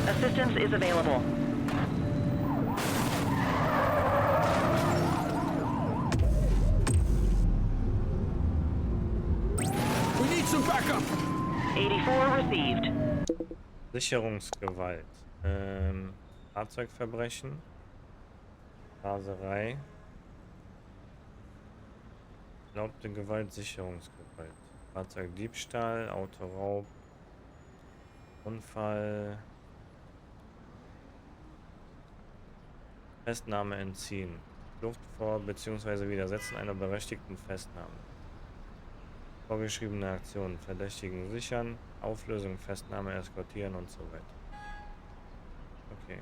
Speaker 4: Assistance is available.
Speaker 2: We need some backup.
Speaker 4: 84 received.
Speaker 1: Sicherungsgewalt. Fahrzeugverbrechen. Raserei. Erlaubte Gewalt, Sicherungsgewalt. Fahrzeugdiebstahl, Autoraub. Unfall. Festnahme entziehen. Flucht vor bzw. Widersetzen einer berechtigten Festnahme. Vorgeschriebene Aktionen. Verdächtigen sichern. Auflösung, Festnahme, eskortieren und so weiter. Okay.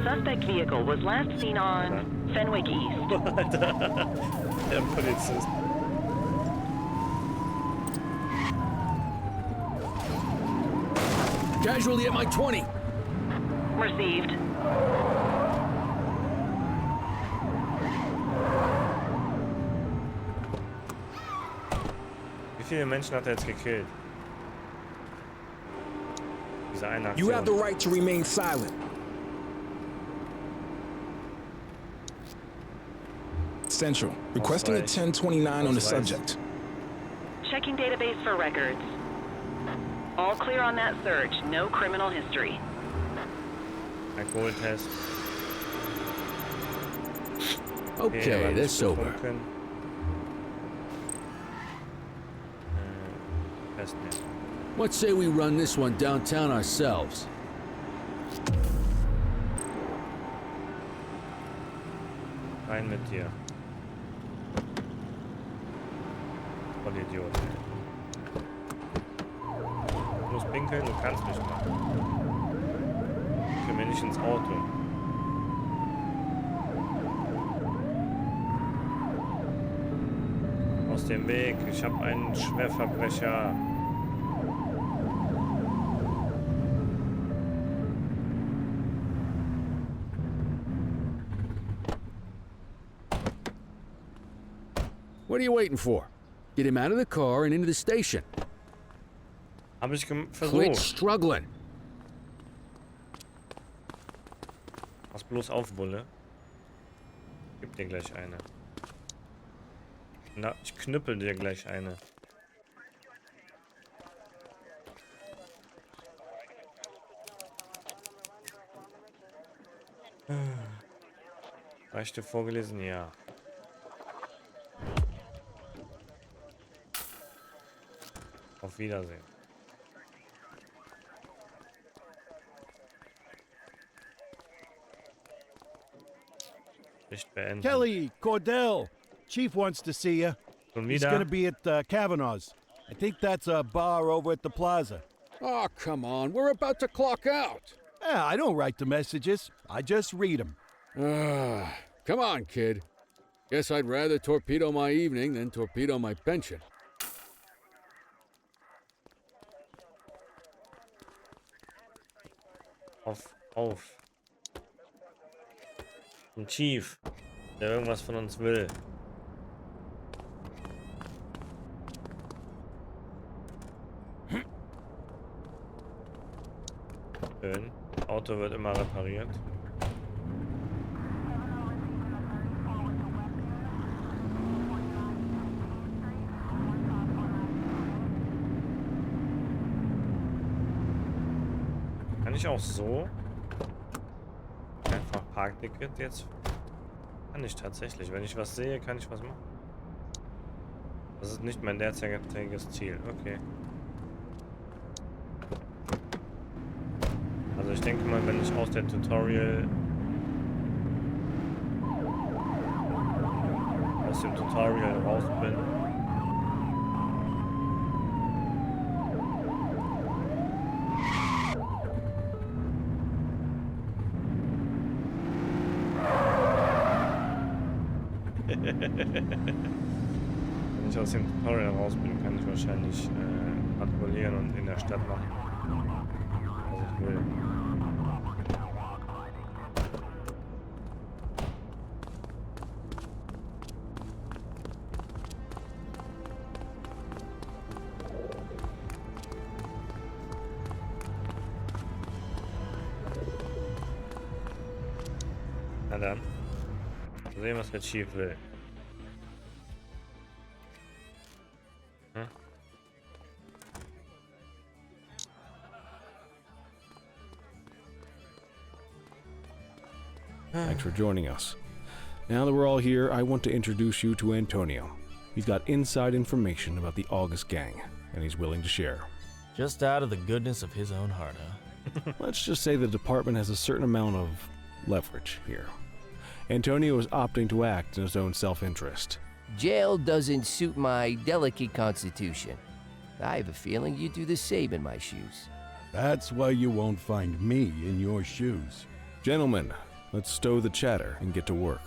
Speaker 4: Suspect vehicle was last seen on Fenwick East.
Speaker 1: Alter, der Polizist.
Speaker 2: Casualty at my 20.
Speaker 4: Received.
Speaker 1: Wie viele Menschen hat er jetzt gekillt? Diese eine Aktion.
Speaker 8: You have the right to remain silent. Central. Requesting a 1029 on the subject.
Speaker 4: Checking database for records. All clear on that search. No criminal history.
Speaker 1: Alkoholtest.
Speaker 2: Okay, that's sober.
Speaker 1: Festnehmen.
Speaker 2: What say we run this one downtown ourselves?
Speaker 1: Rein mit dir. Vollidiot. Du musst pinkeln, du kannst nicht machen. Ich will mir nicht ins Auto. Aus dem Weg, ich habe einen Schwerverbrecher.
Speaker 2: What are you waiting for? Get him out of the car and into the station.
Speaker 1: Hab ich
Speaker 2: Quit
Speaker 1: versucht.
Speaker 2: struggling.
Speaker 1: Pass bloß auf, Bulle. Gib dir gleich eine. Na, ich knüppel dir gleich eine. Reichte vorgelesen? Ja. Auf Wiedersehen. Nicht beenden.
Speaker 12: Kelly, Cordell. Chief wants to see you.
Speaker 1: Schon
Speaker 12: He's
Speaker 1: wieder?
Speaker 12: gonna be at Kavanaugh's. I think that's a bar over at the plaza.
Speaker 2: Oh, come on. We're about to clock out.
Speaker 12: Yeah, I don't write the messages. I just read them.
Speaker 2: Come on, kid. Guess I'd rather torpedo my evening than torpedo my pension.
Speaker 1: Auf. Ein Chief, der irgendwas von uns will. Schön. Das Auto wird immer repariert. Kann ich auch so? Einfach Parkticket jetzt? Kann ich tatsächlich. Wenn ich was sehe, kann ich was machen. Das ist nicht mein derzeitiges Ziel. Okay. Also ich denke mal, wenn ich aus der Tutorial... aus dem Tutorial raus bin... Wenn ich aus dem Tutorial raus bin, kann ich wahrscheinlich patrouillieren und in der Stadt machen, was ich will. Na dann. Mal sehen, was jetzt schief will. Hm?
Speaker 6: Thanks for joining us. Now that we're all here, I want to introduce you to Antonio. He's got inside information about the August gang, and he's willing to share.
Speaker 9: Just out of the goodness of his own heart, huh?
Speaker 6: Let's just say the department has a certain amount of leverage here. Antonio is opting to act in his own self-interest.
Speaker 13: Jail doesn't suit my delicate constitution. I have a feeling you'd do the same in my shoes.
Speaker 3: That's why you won't find me in your shoes.
Speaker 6: Gentlemen, let's stow the chatter and get to work.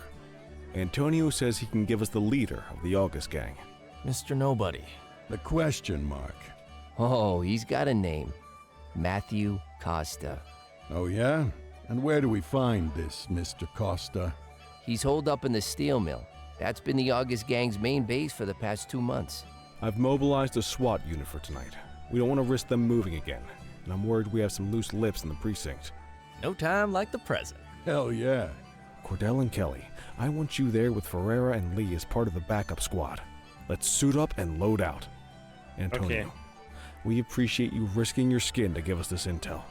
Speaker 6: Antonio says he can give us the leader of the August gang.
Speaker 9: Mr. Nobody.
Speaker 3: The question mark.
Speaker 13: Oh, he's got a name. Matthew Costa.
Speaker 3: Oh yeah? And where do we find this Mr. Costa?
Speaker 13: He's holed up in the steel mill. That's been the August gang's main base for the past 2 months.
Speaker 6: I've mobilized a SWAT unit for tonight. We don't want to risk them moving again, and I'm worried we have some loose lips in the precinct.
Speaker 9: No time like the present.
Speaker 3: Hell yeah.
Speaker 6: Cordell and Kelly, I want you there with Ferreira and Lee as part of the backup squad. Let's suit up and load out. Antonio,
Speaker 1: Okay.
Speaker 6: we appreciate you risking your skin to give us this intel.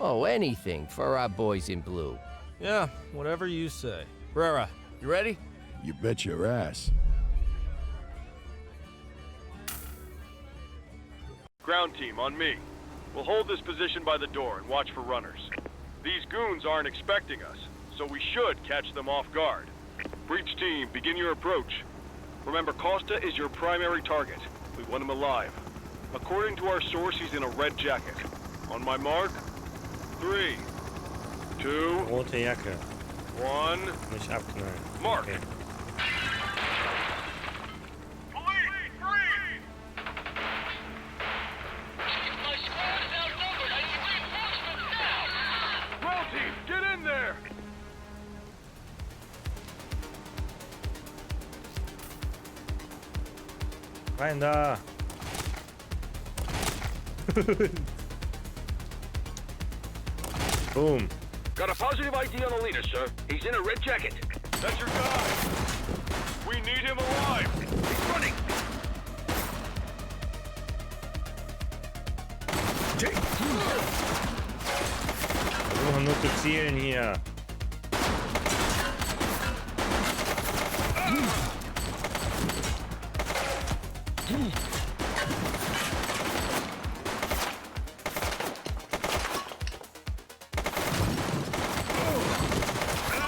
Speaker 13: Oh, anything for our boys in blue.
Speaker 9: Yeah, whatever you say. Brera, you ready?
Speaker 3: You bet your ass.
Speaker 14: Ground team, on me. We'll hold this position by the door and watch for runners. These goons aren't expecting us, so we should catch them off guard. Breach team, begin your approach. Remember, Costa is your primary target. We want him alive. According to our source, he's in a red jacket. On my mark, 3, 2,
Speaker 1: Rote Jacke.
Speaker 14: 1,
Speaker 1: Nicht abknallen.
Speaker 14: mark!
Speaker 1: Okay.
Speaker 14: Ground team, get in there!
Speaker 1: Rein da! Boom.
Speaker 11: Got a positive ID on the leader, sir. He's in a red jacket.
Speaker 14: That's your guy! We need him alive!
Speaker 11: He's running!
Speaker 1: Versuchen nur zu zielen hier.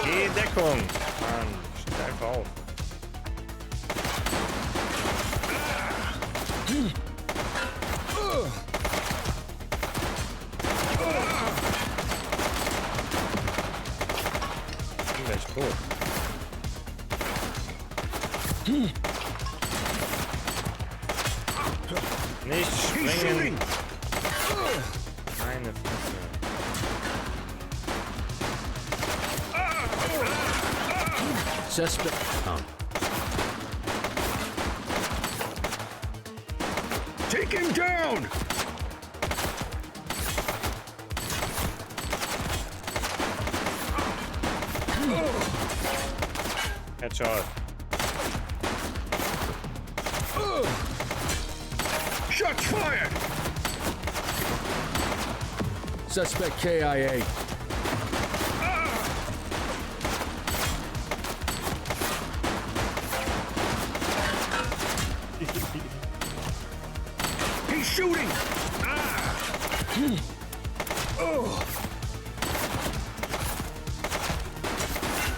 Speaker 1: Die Deckung! Mann, steif auf. Ich bin gleich tot. Nicht springen! Meine Fresse.
Speaker 2: Suspect.
Speaker 3: Take him down!
Speaker 1: Headshot.
Speaker 3: Shots fired!
Speaker 2: Suspect KIA.
Speaker 3: He's shooting!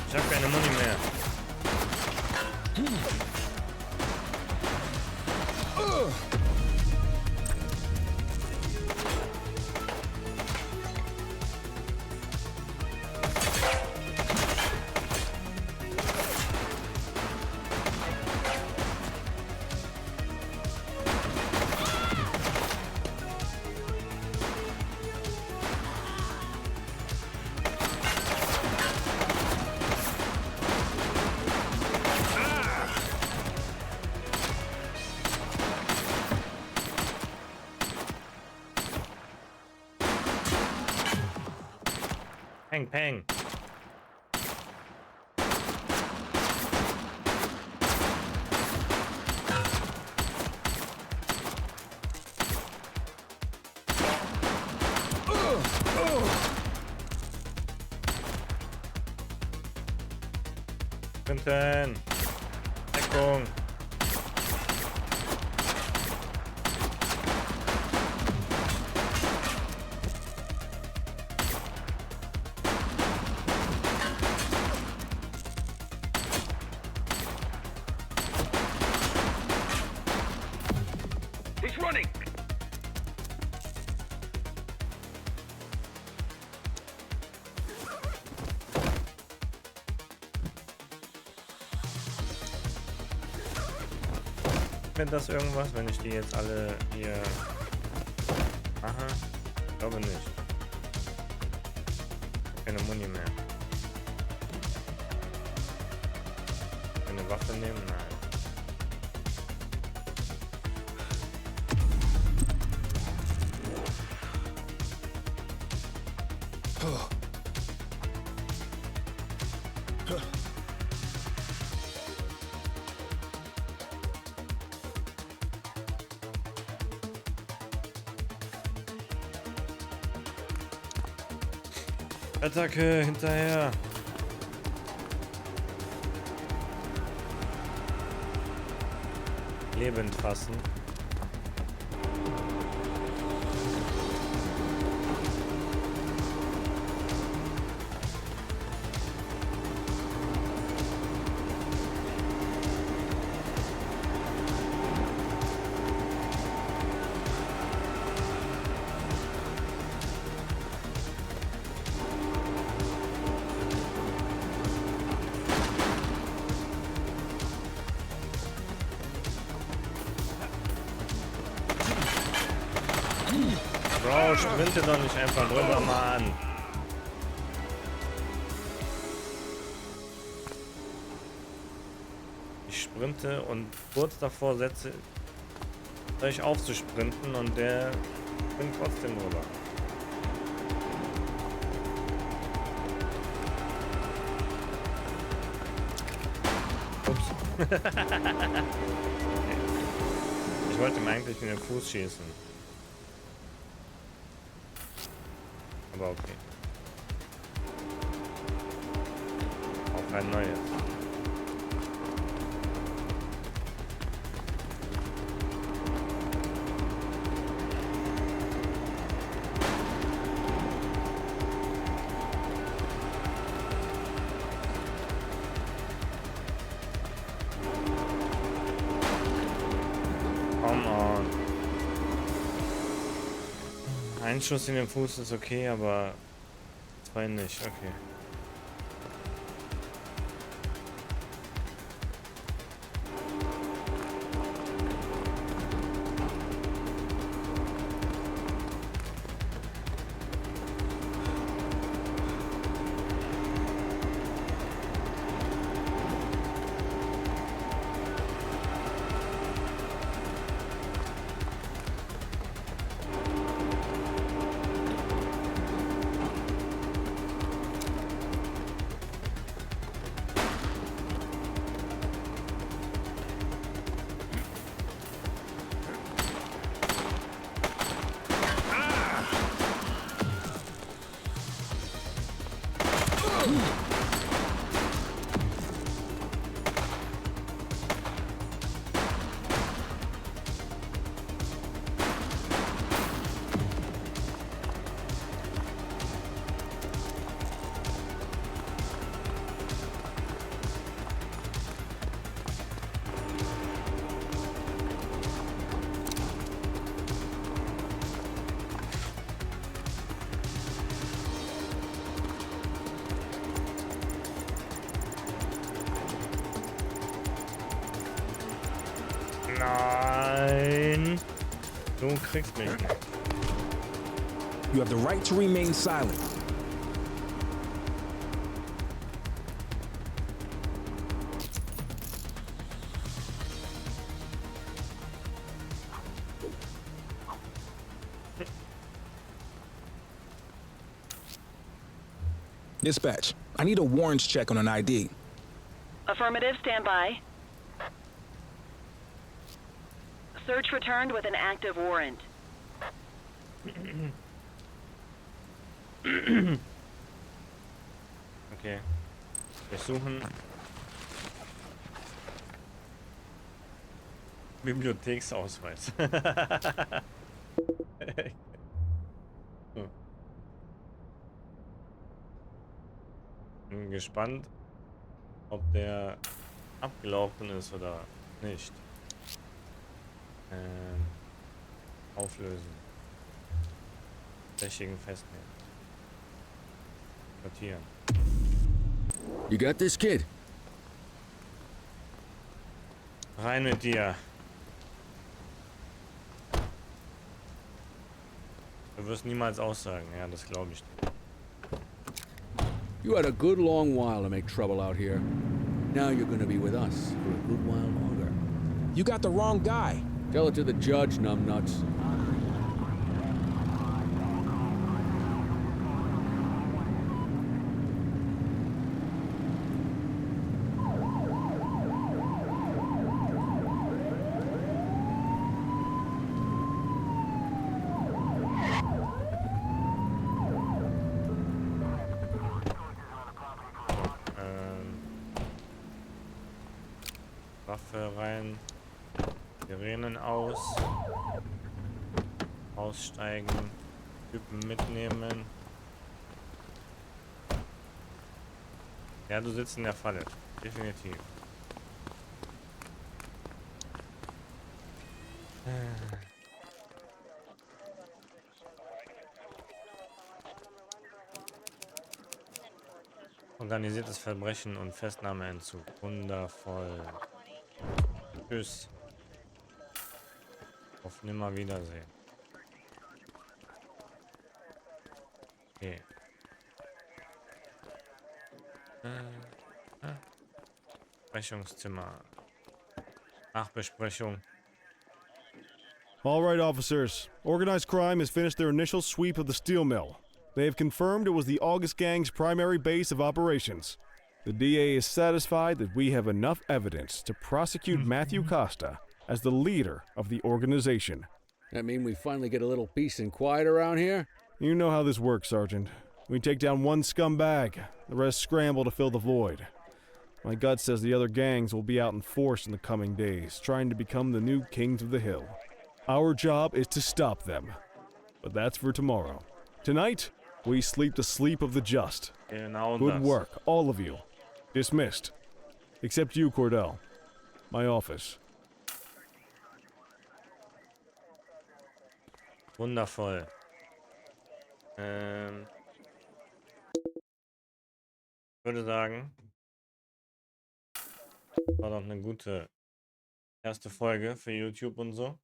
Speaker 1: Ich hab keine Muni mehr. Peng, peng. Sprinten. Deckung.
Speaker 11: He's running!
Speaker 1: Wird das irgendwas, wenn ich die jetzt alle hier mache? Ich glaube nicht. Keine Muni mehr. Eine Waffe nehmen? Nein. Attacke hinterher. Lebend fassen. Bro, sprinte doch nicht einfach drüber, Mann. Ich sprinte und kurz davor soll ich aufzusprinten und der springt trotzdem drüber. Ups. Ich wollte ihm eigentlich in den Fuß schießen. Aber okay. Auch ein neues. Come on. Ein Schuss in den Fuß ist okay, aber zwei nicht. Okay. Nein. Du kriegst mich nicht.
Speaker 8: You have the right to remain silent. Dispatch, I need a warrants check on an ID.
Speaker 4: Affirmative, stand by. Search returned with an active warrant.
Speaker 1: Okay. Wir suchen Bibliotheksausweis. Bin gespannt, ob der abgelaufen ist oder nicht. Auflösen. Verdächtigen festnehmen. Sortieren.
Speaker 2: You got this, kid?
Speaker 1: Rein mit dir. Du wirst niemals aussagen. Ja, das glaube ich.
Speaker 2: You had a good long while to make trouble out here. Now you're gonna be with us for a good while longer.
Speaker 8: You got the wrong guy.
Speaker 2: Tell it to the judge, numbnuts.
Speaker 1: Waffe rein. Sirenen aus. Aussteigen. Typen mitnehmen. Ja, du sitzt in der Falle. Definitiv. Organisiertes Verbrechen und Festnahmeentzug. Wundervoll. Tschüss. Auf Nimmerwiedersehen. Okay. Besprechungszimmer. Nachbesprechung.
Speaker 15: All right, officers. Organized crime has finished their initial sweep of the steel mill. They have confirmed it was the August Gang's primary base of operations. The DA is satisfied that we have enough evidence to prosecute Matthew Costa as the leader of the organization.
Speaker 2: That mean we finally get a little peace and quiet around here?
Speaker 15: You know how this works, Sergeant. We take down one scumbag, the rest scramble to fill the void. My gut says the other gangs will be out in force in the coming days, trying to become the new kings of the hill. Our job is to stop them. But that's for tomorrow. Tonight, we sleep the sleep of the just. Good work, all of you. Dismissed. Except you, Cordell. My office.
Speaker 1: Wundervoll. Ich würde sagen, war doch eine gute erste Folge für YouTube und so.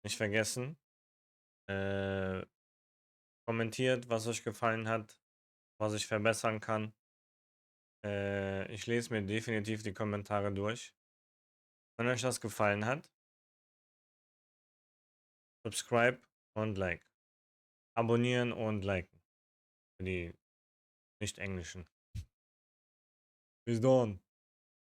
Speaker 1: Nicht vergessen. Kommentiert, was euch gefallen hat, was ich verbessern kann. Ich lese mir definitiv die Kommentare durch. Wenn euch das gefallen hat, subscribe und like. Abonnieren und liken. Für die Nicht-Englischen. Bis dann.